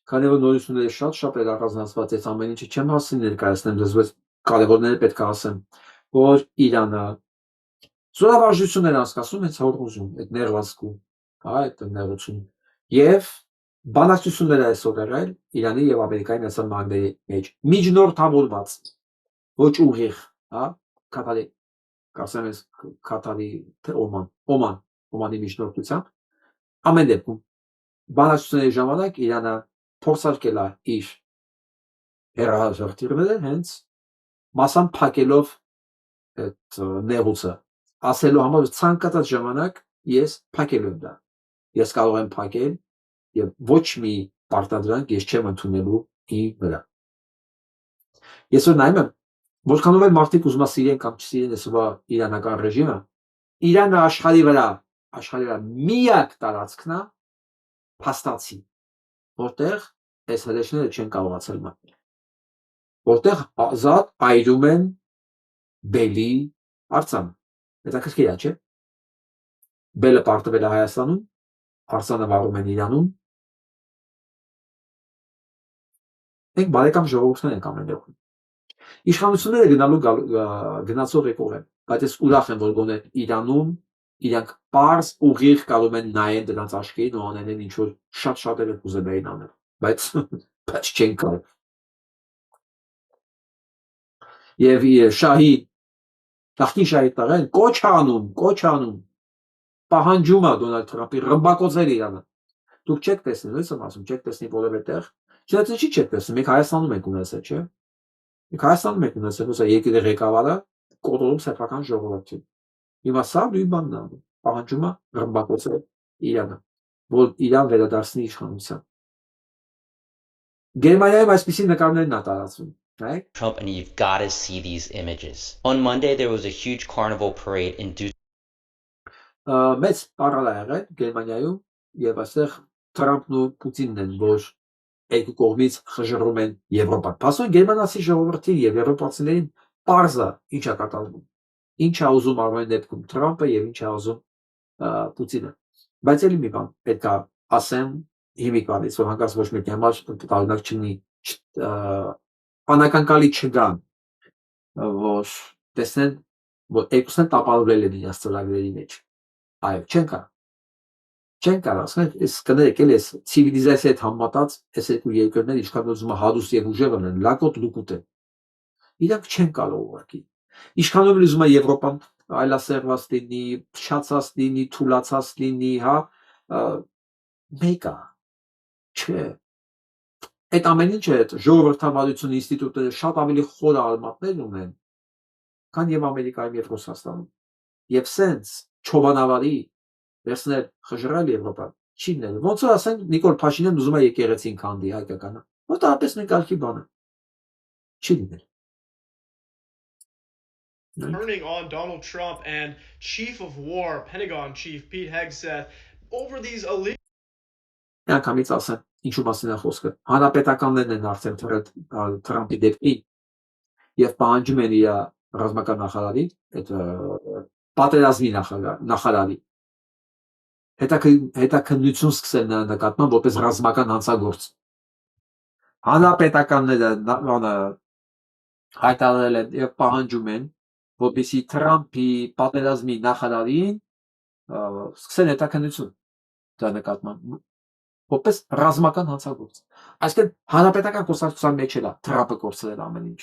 Քանի որ նորությունները շատ առանձնացված է, ամեն ինչը չեմ հասցնի ներկայացնեմ, դες բայց կարևորները պետք է ասեմ, որ Իրանը զորավարժություններ անցկացնում հենց հոր ուզում, այդ ներվածքում, հա, այդ ներողություն։ Եվ բանակցություններ այսօր եղել Իրանի եւ Ամերիկայի Միացյալ Նահանգների մեջ միջնորդավորված, ոչ ուղիղ, հա, Կատարի, կասեմ ես Կատարի թե Օմանի միջնորդությամբ, ամեն դեպքում բանակցությունների ժամանակ Իրանը փորձարկել է իր հերահաղորդիրները հենց մասամբ փակելով այդ նեղուցը, ասելու համար ցանկացած ժամանակ ես փակելու եմ դա, ես կարող եմ փակել եւ ոչ մի պարտադրանք ես չեմ ընդունելու ի վրա։ Ես որ նայում եմ, որքանով էլ մարդիկ ուզում են սիրեն կամ չսիրեն այսօրվա իրանական ռեժիմը, Իրանը աշխարհի վրա միակ տարածքն է փաստացի, որտեղ այս հրեշները չեն կարողացել մտնել, որտեղ ազատ այրում են բելի արձանը։ Հետաքրքիր է, չէ՞։ Բելը պարտվել է Հայաստանում, արձանը վառում են Իրանում։ Մենք բարեկամ ժողովուրդներ ենք ամեն դեպքում։ Իշխանությունները գնացող եկող են, բայց ես ուրախ եմ, որ գոնե Իրանում իրանք պարզ ուղիղ կարող են նայեն դրանց աչքերին ու անեն ինչ որ շատ-շատերը կուզեն անել, բայց չեն կարող։ Եվ շահի նախկին շահի տղեն կոչ անում, պահանջում է Դոնալդ Թրամփի ռմբակոծել Իրանը։ Դուք չեք տեսնի, ո՞ւս եմ ասում, չեք տեսնի որևէ տեղ։ Չնայած չի չեք տեսնում, մենք Հայաստանում ենք ունեցել, չէ՞։ Մենք Հայաստանում ենք ունեցել, ոսա երկրի ղեկավարը կոտորում սեփական ժողովրդին։ Հիմա սա նույն բանն է անում, պահանջում է ռմբակոծել Իրանը, որ Իրան վերադարձնի իշխանության։ Գերմանիայում այսպիսի նկարներն է տարածվում, right? Trump, and you've got to see these images. On Monday, there was a huge carnival parade in Մեծ տարալ է եղել Գերմանիայում եւ այստեղ Թրամփն ու Պուտինն են, որ երկու կողմից խժռում են Եվրոպան։ Փաստորեն գերմանացի ժողովրդին եւ եվրոպացիներին պարզա ինչ է կատարվում։ Ինչ է ուզում ամեն դեպքում Թրամփը եւ ինչ է ուզում Պուտինը։ Բայց ելի մի բան պետք է ասեմ հիմիկվանից, որ հանկարծ ոչ մեկի համար տարօրինակ չլինի, անակնկալի չգան, որ տեսնեն, որ երկուսն են տապալվել են իրենց ծրագրերի մեջ։ Այո, չեն կարող, ասենք, այս կներեք էլ այս ցիվիլիզացիայի հետ համատած այս երկու երկրներ ինչքան ուզում է հադուստ եւ ուժեղ լինեն, լակոտ լուկուտ են։ Իրանք չեն կարող ուղղակի։ Ինչքանով ուզում է Եվրոպան այլասերված լինի, փչացած լինի, թուլացած լինի, հա, մեկա, չէ։ Այդ ամեն ինչը ժողովրդավարություն ինստիտուտները շատ ավելի խոր արմատներ ունեն, քան եւ Ամերիկայում եւ Ռուսաստանում։ Եվ սենց չոբանավարի վերցնել խժռալ Եվրոպան չի լինել։ Ոնց որ ասենք Նիկոլ Փաշինյանն ուզում է եկեղեցին քանդի հայկականը։ Մոտավորապես մի կարգի բան է։ Չի լինել։ Turning on Donald Trump and Chief of War, Pentagon Chief Pete Hegseth over these illegal. Անգամից ասեմ, ինչու մասին է խոսքը։ Հանրապետականներն են արդեն թռել Թրամփի դեպքին եւ պահանջում են իր ռազմական նախարարի, այդ պատերազմի նախարարի հետաքննություն սկսել նրա նկատմամբ որպես ռազմական հանցագործ։ Հանրապետականները հայտարարել են եւ պահանջում են, որպեսզի Թրամփի պատերազմի նախարարին սկսեն հետաքննություն դրա նկատմամբ որպես ռազմական հանցագործ։ Այսինքն հանրապետական կուսակցության մեջ էլ է Թրամփը կորցրել ամեն ինչ։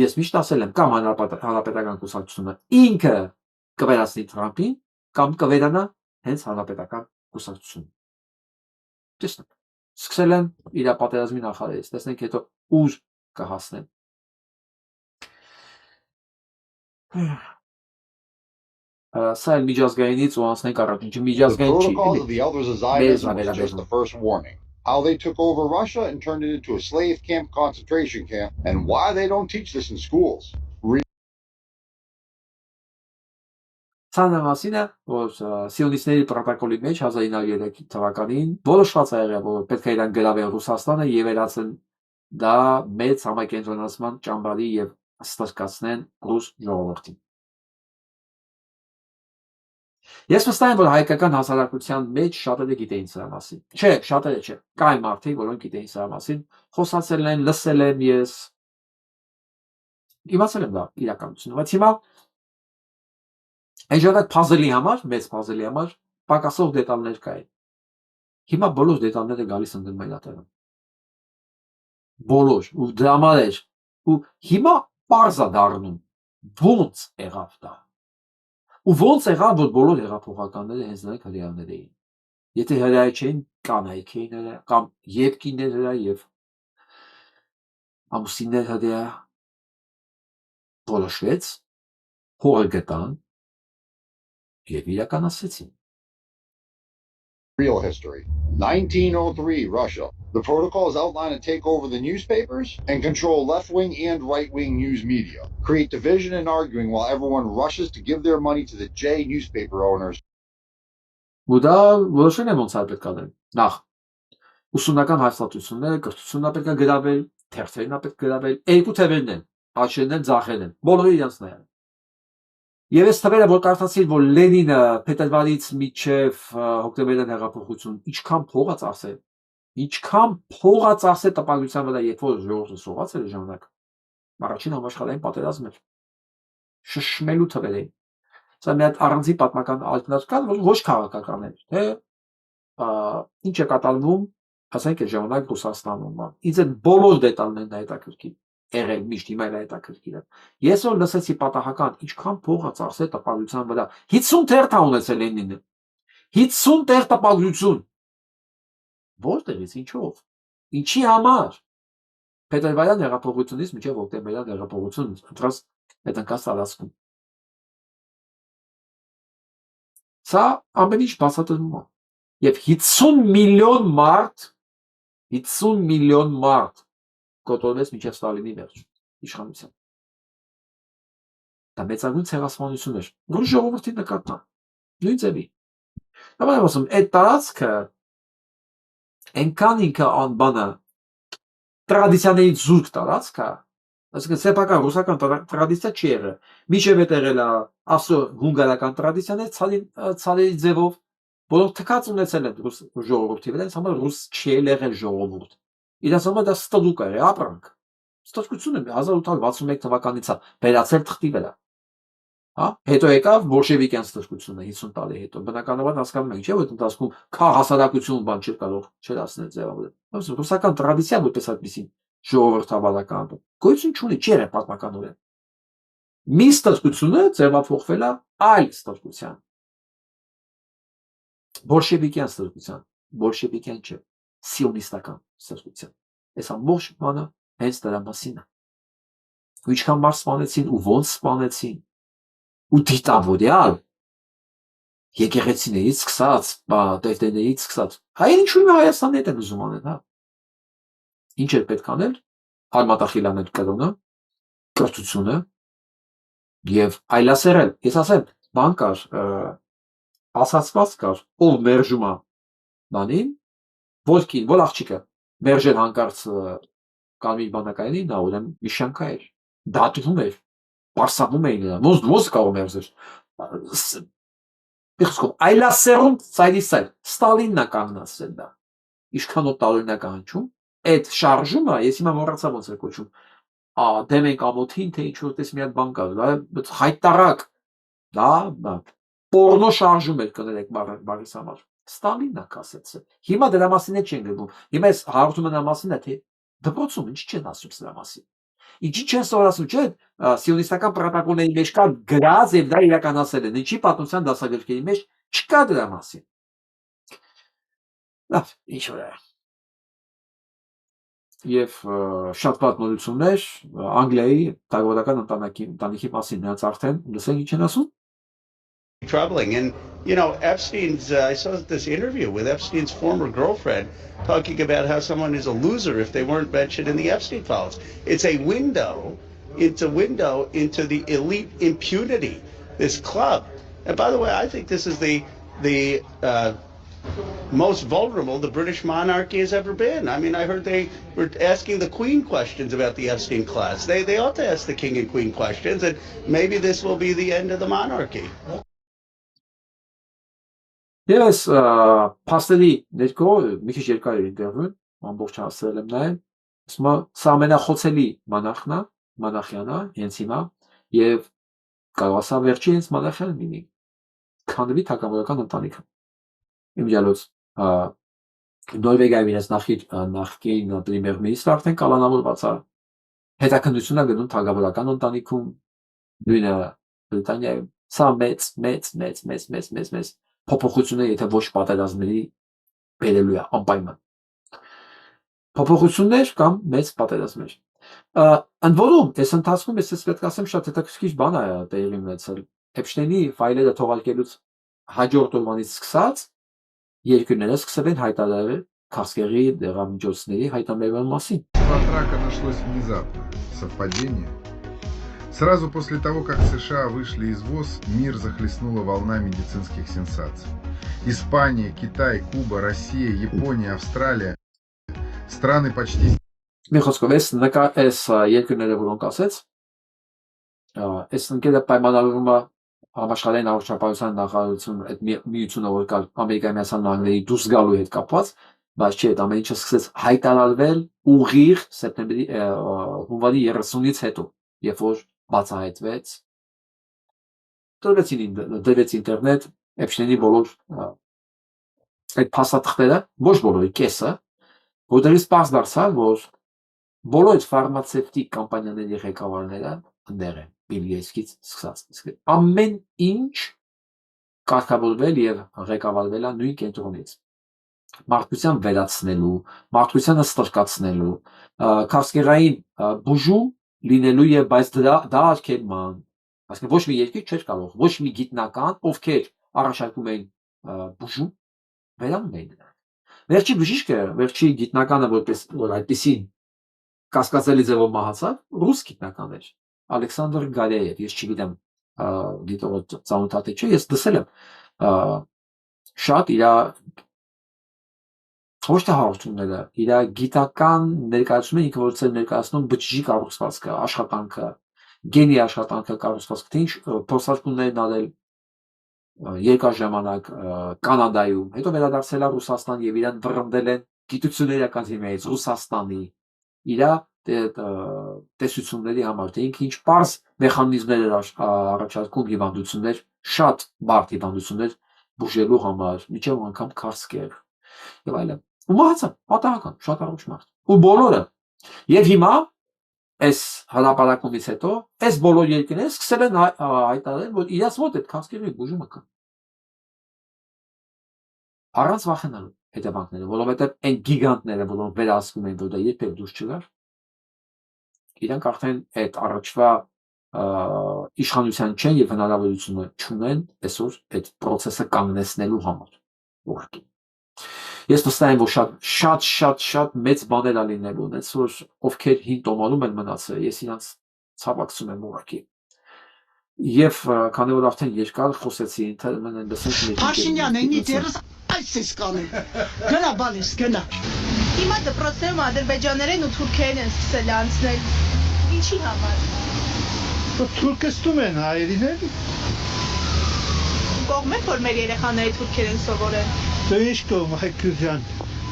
Ես միշտ ասել եմ, կամ հանրապետական կուսակցությունը ինքը կվերացնի Թրամփին, կամ կվերանա հենց հանրապետական կուսակցությունը։ Տեսնենք, սկսել են իր պատերազմի նախարարից, տեսնենք հետո ուր կհասնեն։ Սա էլ միջազգայինից ու անցնենք առաջին միջազգային չի։ The protocols of the elders of Zionism was just the first warning. How they took over Russia and turned it into a slave camp, concentration camp, and why they don't teach this in schools. Ցանը մասին է, որ սիոնիստների պրոտոկոլի մեջ 1903 թվականին որոշված է եղել, որ պետք է իրան գրավեն Ռուսաստանը եւ վերածեն դա մեծ համակենտրոնացման ճամբարի եւ ստրկացնեն ռուս ժողովրդին։ Ես վստահ եմ, որ հայկական հասարակության մեջ շատերը գիտեին սրա մասին։ Չէ, շատերը չէ։ Կային մարդիկ, որոնք գիտեին սրա մասին, խոսացել են, լսել են ես։ Իմացել եմ դա իրականությունը, բայց հիմա այն ժամանակ puzzle-ի համար, մեծ puzzle-ի համար պակասող դետալներ կային։ Հիմա բոլոր դետալները գալիս են դրմայլատերում։ Բոլոր ու դրամաներ ու հիմա պարզ է դառնում ոնց եղավ դա։ Ու ոնց եղավ, որ բոլոր հեղափոխականները հենց նրանք հրեաներ էին։ Եթե հրեա չէին, կանայք էին հրեա, կամ եւ կիններ հրեա եւ ամուսիններ հրեա, որոշվեց, հողը գտան եւ իրականացրեցին։ Real history. 1903, Russia. The protocols outline a takeover the newspapers and control left-wing and right-wing news media. Create division and arguing while everyone rushes to give their money to the J newspaper owners. Ու դա որոշել են ոնց պետք է դեն։ Նախ ուսումնական հաստատությունները, կրթությունն պետք է գրավել, թերթերն պետք է գրավել, երկու թևերն են, աչքերն են, ձախերն են, բոլորը իրանց նայեն։ Եվ ես թվերը որ կարդացի, որ Լենինը փետրվարից մինչև հոկտեմբերյան հեղափոխություն ինչքան փող է ծախսել, ինչքան փող է ծախսել տպագրության վրա, երբ որ ժողովուրդը սողացել է ժամանակ։ Առաջին համաշխարհային պատերազմն էր։ Շշմելու թվեր էին։ Սա մի հատ առանձին պատմական ալտերնատիվ կա, որ ոչ քաղաքական էր, թե ինչ է կատարվում, ասենք այդ ժամանակ Ռուսաստանում։ Ինձ այդ բոլոր դետալներն հետաքրքիր եղել միշտ հիմա էլ հետաքրքիր է։ Ես որ լսեցի պատահական ինչքան փող է ծախսել տպագրության վրա, 50 թերթ է ունեցել Լենինը։ 50 թերթ տպագրություն։ Որտեղից, ինչով, ինչի համար։ Փետրվարյան հեղափոխությունից մինչև հոկտեմբերյան հեղափոխություն ընտրած այդ ընկած տարածքում։ Սա ամեն ինչ բացատրվում է։ Եվ 50 միլիոն մարդ կոտորվեց մինչև Ստալինի վերջ իշխանության։ Դա մեծագույն ցեղասպանություն էր, որ ժողովրդի նկատմամբ նույն ձևի։ Դա եմ ասում, այդ տարածքը այնքան ինքը անբանը տրադիցիաների զուրկ տարածք է, այսինքն սեփական ռուսական տրադիցիա չի եղել։ Մինչև այդ եղել է ասո-հունգարական տրադիցիաներ ցարերի ձևով, որոնք թքած ունեցել են ռուս ժողովրդի վրա, այս համար ռուս չի եղել ժողովուրդ։ Իրաց համար դա ստդուկ է, ապրանք։ Ստդկությունը 1861 թվականից է վերացել թղթի վրա։ Հա, հետո եկավ բոլշևիկյան ստդկությունը 50 տարի հետո։ Բնականաբար հասկանում ենք, չէ՞, որ ընթացքում քաղաքասարակություն բան չի կարող չդասնել ձևավորել։ Ռուսական տրադիցիա որպես այդպեսին ժողովրդավարական գոյություն չունի, չի եղել պատմականորեն։ Մի ստդկությունը ձևափոխվել է այլ ստդկության։ Բոլշևիկյան ստդկության, բոլշևիկյան չէ, սիոնիստական ստդկության։ Այս ամբողջ բանը հենց դրա մասին է։ Ու ինչքան մարդ սպանեցին ու ոնց սպանեցին։ Ու դիտավորյալ եկեղեցիներից սկսած, տերտերներից սկսած, հայերը ինչու՞ հիմա Հայաստանի հետ են ուզում անել, հա։ Ինչ է պետք անել, արմատախիլանել կրոնը, կրթությունը եւ այլասերել։ Ես ասեմ, բան կար, ասացված կար, ով մերժում է բանին, ոսկին, որ աղջիկը մերժել հանկարծ Կարմիր բանակայինին, նա ուրեմն միշանքա էր, դատվում էր, պարսավում էին նրան, ոնց կարող մերժել։ Այլասերում ծայրից ծայր, Ստալինն է կանգնացրել դա։ Ինչքան օ տարօրինակ անջում, այդ շարժումը, ես հիմա մոռացա ոնց է կոչում, դեմ ենք ամոթին, թե ինչ-որ տես մի հատ բան կար, հայտարակ, դա պորնո շարժում էր կներեք բարիս համար։ Ստալինն է կասեցել։ Հիմա դրա մասին չեն գրվում։ Հիմա այս հաղորդումը նրա մասին է, թե դպրոցում ինչ չեն ասում սրա մասին։ Ինչի չեն սովորացնում, չէ՞, սիոնիստական պրոտոկոլների մեջ կա գրած եւ դա իրականացել են։ Ինչի պատմության դասագրքերի մեջ չկա դրա մասին։ Լավ, ինչ որ է։ Եվ շատ պատմություններ Անգլիայի տագորական ընտանիքի մասին նրանց արդեն լսենք ինչ են ասում։ Troubling. And, you know, I saw this interview with Epstein's former girlfriend talking about how someone is a loser if they weren't mentioned in the Epstein files. It's a window into the elite impunity, this club. And by the way, I think this is the most vulnerable the British monarchy has ever been. I mean, I heard they were asking the Queen questions about the Epstein class. They ought to ask the King and Queen questions, and maybe this will be the end of the monarchy. Եվ այս փաստերի ներքո մի քիչ երկար էր ինտերվյուն, ամբողջ հասցրել եմ նայել, ասում է սա ամենախոցելի մանախն է, մանախյանա, հենց հիմա, եւ կարող ասա վերջի հենց մանախյան լինի, քանդվի թագավորական ընտանիքը։ Իմջալոց Նորվեգիայի նախկին պրեմիեր մինիստրը արդեն կալանավորված է, հետաքննություն է գնում թագավորական ընտանիքում, նույնը Բրիտանիայում, սա մեծ փոփոխություն է, եթե ոչ պատերազմների բերելու է անպայման։ Փոփոխություններ կամ մեծ պատերազմներ։ Ընդ որում, այս ընթացքում ես պետք է ասեմ շատ հետաքրքիր բան է տեղի ունեցել։ Էփշտեյնի ֆայլերը թողարկելուց հաջորդ օրվանից սկսած երկրները սկսել են հայտարարել քաղցկեղի դեղամիջոցների հայտնաբերման մասին։ Атака нашлось внезапно. Совпадение? Сразу после того, как США вышли из ВОЗ, мир захлестнула волна медицинских сенсаций. Испания, Китай, Куба, Россия, Япония, Австралия. Страны почти... Մի խոսքով, այս երկրները, որոնք ասեց, այս ընկերը պայմանավորվում է համաշխարհային առողջապահության նախարարություն այդ միությունը, որ կար Ամերիկայի Միացյալ Նահանգների դուրս գալու հետ կապված, բայց չէ, այդ ամեն ինչը սկսեց հայտարարվել ուղիղ սեպտեմբերի հունվարի 30-ից հետո, երբ որ բացահայտվեց, դրվեց ինտերնետ, Էփշտեյնի բոլոր այդ փաստաթղթերը, ոչ բոլորի, կեսը, որտեղից պարզ դարձավ, որ բոլոր այդ ֆարմացևտիկ կամպանիաների ղեկավարները ընդեղ են, Բիլ Գեյթսից սկսած։ Ամեն ինչ կարգավորվել եւ ղեկավարվել է նույն կենտրոնից։ Մարդկության վերացնելու, մարդկությանը ստրկացնելու, քաղցկեղային բուժում լինելու եւ բայց դա արգելման, այսինքն ոչ մի երկիր չէր կարող, ոչ մի գիտնական, ովքեր առաջարկում էին բուժում, վերանում էին դրանք։ Վերջի բժիշկը, վերջի գիտնականը, որպես որ այդպեսի կասկածելի ձևով մահացավ, ռուս գիտնական էր, Ալեքսանդր Գալեև, ես չգիտեմ դիտողը ծանոթ չէ, ես դսել եմ շատ իր ոչ թե հաղորդումները, իր գիտական ներկայացումը ինքը որ ներկայացնում բջիջի կառուցվածքը, աշխատանքը, գենի աշխատանքը, կառուցվածքը, թե ինչ փորձարկումներ արել երկար ժամանակ Կանադայում, հետո վերադարձել է Ռուսաստան եւ իրան վռնդել են գիտությունների ակադեմիայից Ռուսաստանի իր տեսությունների համար, թե ինքը ինչ պարզ մեխանիզմներ էր առաջարկում հիվանդություններ, շատ բարդ հիվանդություններ բուժելու համար, միջև անգամ քաղցկեղ եւ այլն։ Ու մահացավ, պատահական, շատ առողջ մարդ։ Ու բոլորը։ Եվ հիմա այս հրապարակումից հետո այս բոլոր երկրները սկսել են հայտարարել, որ իրաց մոտ այդ քաղցկեղի բուժումը կա։ Առանց վախենալու հետևանքները, որովհետև այն գիգանտները, որոնք վերահսկում են, որ դա երբեք դուրս չգար, իրանք արդեն այդ առաջվա իշխանության չեն եւ հնարավորությունը չունեն այսօր այդ process-ը կանգնեցնելու համար։ Ուղղակի։ Ես վստահ եմ, որ շատ մեծ բաներ ա լինելու, այնց որ ովքեր հին տոմանում են մնացել, ես իրանց ցավակցում եմ ուղղակի։ Եվ քանի որ արդեն երկար խոսեցի, ընդհանրապես լսենք Փաշինյանը ինձ դերս այս էս կանեն։ Գնա բալիս, գնա։ Հիմա դպրոցներում ադրբեջաներեն ու թուրքերեն են սկսել անցնել։ Ինչի համար։ Թուրքստում են հայերին էլ։ Կողմ եք, որ մեր երեխաները թուրքերեն սովորեն։ Դե ինչ կողմ, Հայկուզյան։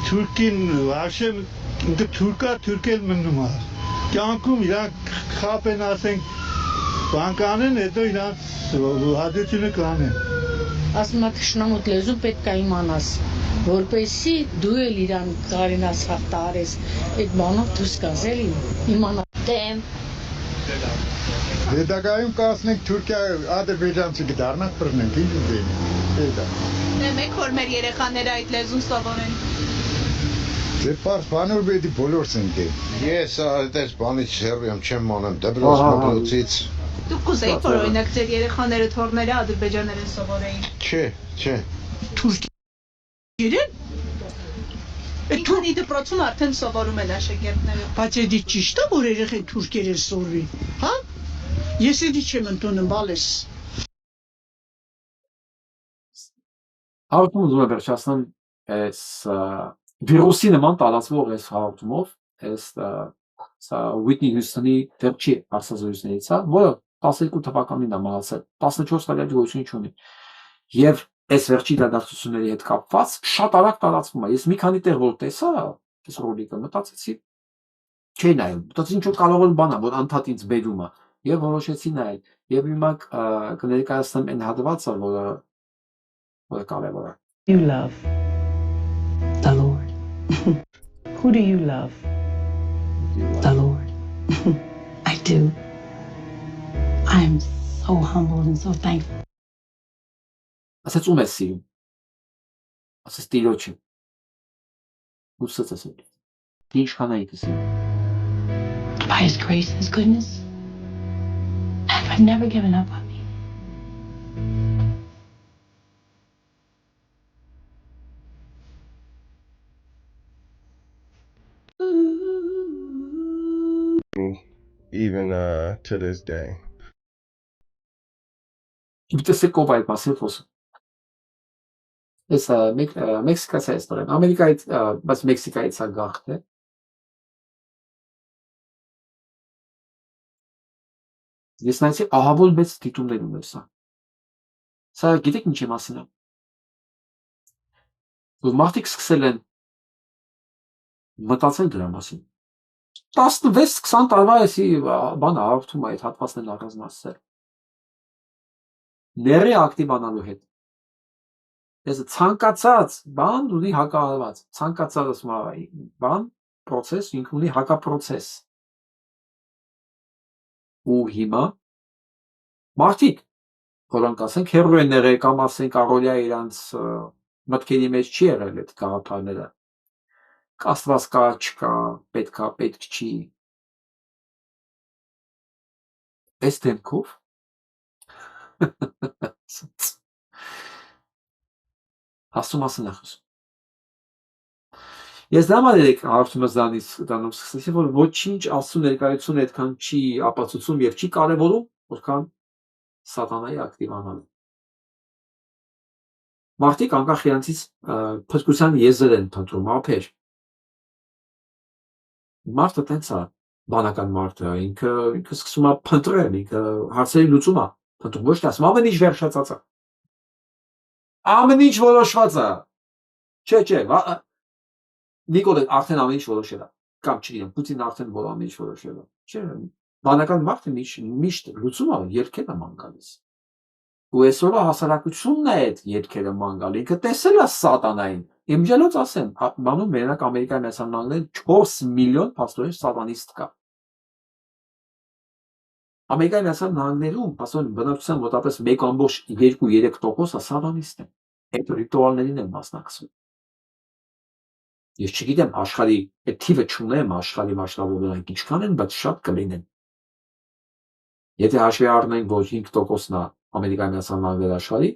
Թուրքին Հաշեմ թուրքել մնում է։ Կյանքում իրանք խապ են ասենք բանկանեն, հետո իրանք հաջությունը կանեն։ Ասում եք շնամուտ լեզու պետք է իմանաս, որպեսի դու էլ իրան կարենաս հաղթարես, այդ բանով դուրս գաս էլի իմանա։ Դեմ։ Հետագայում կասնենք Թուրքիա ադրբեջանցի կդառնանք բռնենք, ինչ ուզենի։ Դե մեկ որ մեր երեխաները այդ լեզուն սովորեն։ Դե պարզ բանոր պետք է բոլորս ենք։ Ես այդպես բանից հեռու եմ չեմ մոնում, դպրոցից։ Դուք կուզեիք, որ օրինակ ձեր երեխաները թորները ադրբեջաներեն սովորեին։ Չէ։ Թուրքերեն։ Ինքնի դպրոցում արդեն սովորում են աշակերտները։ Բայց էդի ճիշտ է, որ երեխեն թուրքերեն սովորի, հա? Ես էդի չեմ ընդունում, բալես։ Հաղորդում ուզում եմ վերջացնեմ այս վիրուսի նման տարածվող այս հաղորդումով, այս Ուիթնի Հյուսթոնի վերջի հարցազրույցներից, որը 12 թվականին է մահացել, 14 տարի գոյություն չունի։ Եվ այս վերջի դադարեցությունների հետ կապված շատ արագ տարածվում է։ Ես մի քանի տեղ որ տեսա այս ռոլիկը, մտածեցի չէի նայել, մտածեցի ինչ որ կարող է բան է, որ անդադ ինձ բերում է եւ որոշեցի նայել։ Եվ հիմա կներկայացնեմ այն հատվածը, որը կարևոր է։ You love the Lord. Who do you love? The Lord. I do. I am so humbled and so thankful. Ասեց ում ես սիրում։ Ասեց Տիրոջը։ Ուսած ասել։ Ինչքան է ինքս սիրում։ By His grace and His goodness, and I've never given up on me. Even to this day. Տեսեք ով այդ մասը խոսում։ Ես Մեքսիկայից է ստորեն, Ամերիկայից, բայց Մեքսիկայից է գաղթը։ Ես նայեցի ահավոր մեծ դիտումներ ուներ սա։ Սա գիտեք ինչի մասին է։ Որ մարդիկ սկսել են մտածել դրա մասին։ 16-20 տարվա էսի բանը հաղորդում է այդ հատվածներն առանձնացրել։ Ների ակտիվանալու հետ։ Ես ցանկացած բան ունի հակահարված, ցանկացած բան, process ինքն ունի հակապրոցես։ Ու հիմա մարդիկ, որոնք ասենք հերո են եղել կամ ասենք առօրյա իրանց մտքերի մեջ չի եղել այդ գաղափարները։ Կաստված կա, չկա, պետքա, պետք չի։ Այս դեպքով Հասում ասն է խոսում։ Ես դա մալերեք հարցումս դանով սկսեցի, որ ոչինչ Աստծո ներկայությունը այդքան չի ապացուցում եւ չի կարևորում, որքան սատանայի ակտիվանալը։ Մարդիկ անկախ իրանցից փրկության եզր են փնտրում, ափեր։ Մարդը տենց է, բանական մարդը, ինքը սկսում է փնտրել, ինքը հարցերի լուծում է փնտրում, ոչ թե ասում ամեն ինչ վերջացած է։ Ամեն ինչ որոշված է։ Չէ, Նիկոլը արդեն ամեն ինչ որոշել է, կամ չգիտեմ, Պուտինը արդեն որ ամեն ինչ որոշել է։ Չէ, բանական մարդը միշտ լուծում է, երգել է ման գալիս։ Ու այսօր հասարակությունն է այդ երգերը ման գալ, ինքը տեսել է սատանային։ Իմջելոց ասեմ, բանում մենակ Ամերիկայի Միացյալ Նահանգներում 4 միլիոն փաստորեն սատանիստ կա։ Ամերիկայի Միացյալ Նահանգներում փաստորեն բնակչության մոտավորապես 1.2-3% սատանիստ են։ Այդ ռիտուալներին են մասնակցում։ Ես չգիտեմ աշխարհի այդ թիվը չունեմ աշխարհի մասշտաբով նրանք ինչքան են, բայց շատ կլինեն։ Եթե հաշվի առնենք, որ 5%-ն է Ամերիկայի Միացյալ Նահանգների աշխարհի,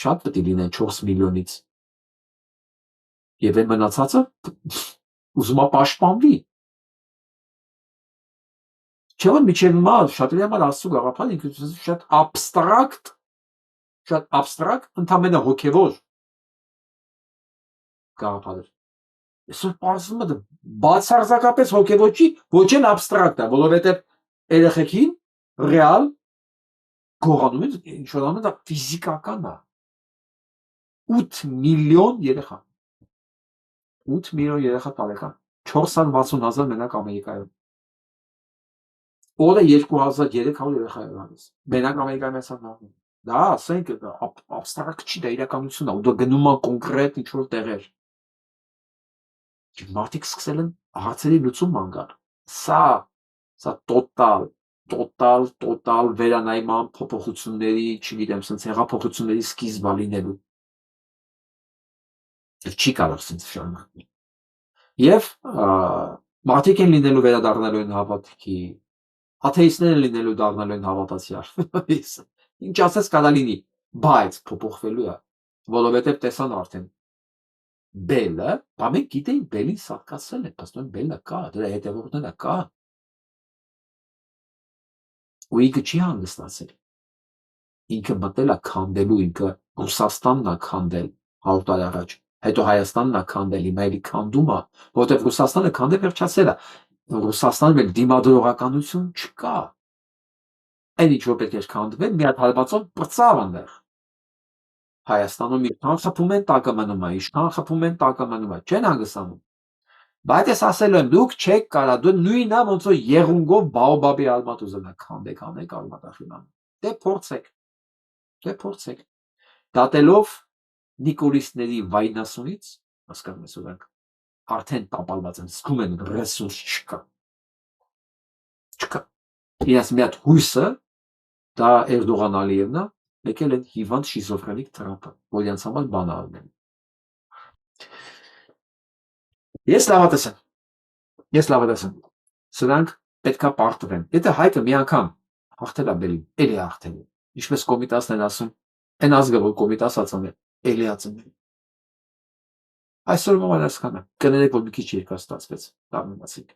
շատ պետք է լինեն 4 միլիոնից։ Եվ այն մնացածը ուզում է պաշտպանվի։ Չէ՞ որ միջև հիմա շատերի համար Աստծո գաղափարը ինքը շատ abstract, ընդամենը հոգևոր գաղափար է։ Այսօր պարզվում է բացարձակապես հոգևոր չի, ոչ էլ abstract է, որովհետև երեխեքին ռեալ գողանում են ինչ-որ անում դա ֆիզիկական է։ 8 միլիոն երեխա։ 8 միլիոն երեխա տարեկան, 460,000 մենակ Ամերիկայում։ Օրը 2300 երեխա է գալիս։ Մենակ Ամերիկայի Միացյալ Նահանգներում։ Դա ասենք abstract չի, դա իրականություն է, ու դա գնում է կոնկրետ ինչ-որ տեղեր։ Մարդիկ սկսել են հարցերի լուծում անգալ։ Սա տոտալ վերանայման փոփոխությունների, չգիտեմ, սենց հեղափոխությունների սկիզբը լինելու։ Չի կարող սենց շարունակել։ Եվ մարդիկ են լինելու վերադառնալու են հավատքի, աթեիստներ են լինելու դառնալու են հավատացյալ։ Ինչ ասես կարա լինի, բայց փոփոխվելու է, որովհետև տեսան արդեն Բելը, մենք գիտեինք Բելին սատկացրել է, փաստորեն Բելը կա, դրա հետևորդները կա։ Ու ինքը չի հանգստացել։ Ինքը մտել է քանդելու, ինքը Ռուսաստանն է քանդել 100 տարի առաջ, հետո Հայաստանն է քանդել, հիմա էլի քանդում է, որովհետև Ռուսաստանը քանդել վերջացել է։ Ռուսաստանում էլ դիմադրողականություն չկա։ Այն ինչ որ պետք էր քանդվել, մի հատ հալվածով պրծավ այնտեղ։ Հայաստանում իշխան խփում են տակամանում է, իշխան խփում են տակամանում է, չեն հանգստանում։ Բայց ես ասել եմ, դուք չեք կարա, դու նույնա ոնց որ եղունգով բաոբաբի ալմատ ուզում եք քանդեք ալմատախիլան։ Դե փորձեք։ Դատելով նիկոլիսների վայնասունից, հասկանում ես ուրանք, արդեն տապալված են, զգում են ռեսուրս չկա։ Իրաց մի հատ հույսը, դա Էրդողան Ալիևն է, եկել են հիվանդ շիզոֆրենիկ Թրամփը, որ իրենց համար բան արել։ Ես լավատես եմ։ Սրանք պետքա պարտվեն։ Եթե Հայկը մի անգամ հաղթել է բերին, էլի հաղթել է։ Ինչպես Կոմիտասն են ասում, այն ազգը, որ Կոմիտաս ածում է, էլի ածում է։ Այսօր ո՞ր այսքանը։ Կներեք, որ մի քիչ երկար ստացվեց։ Լավ մնացիք։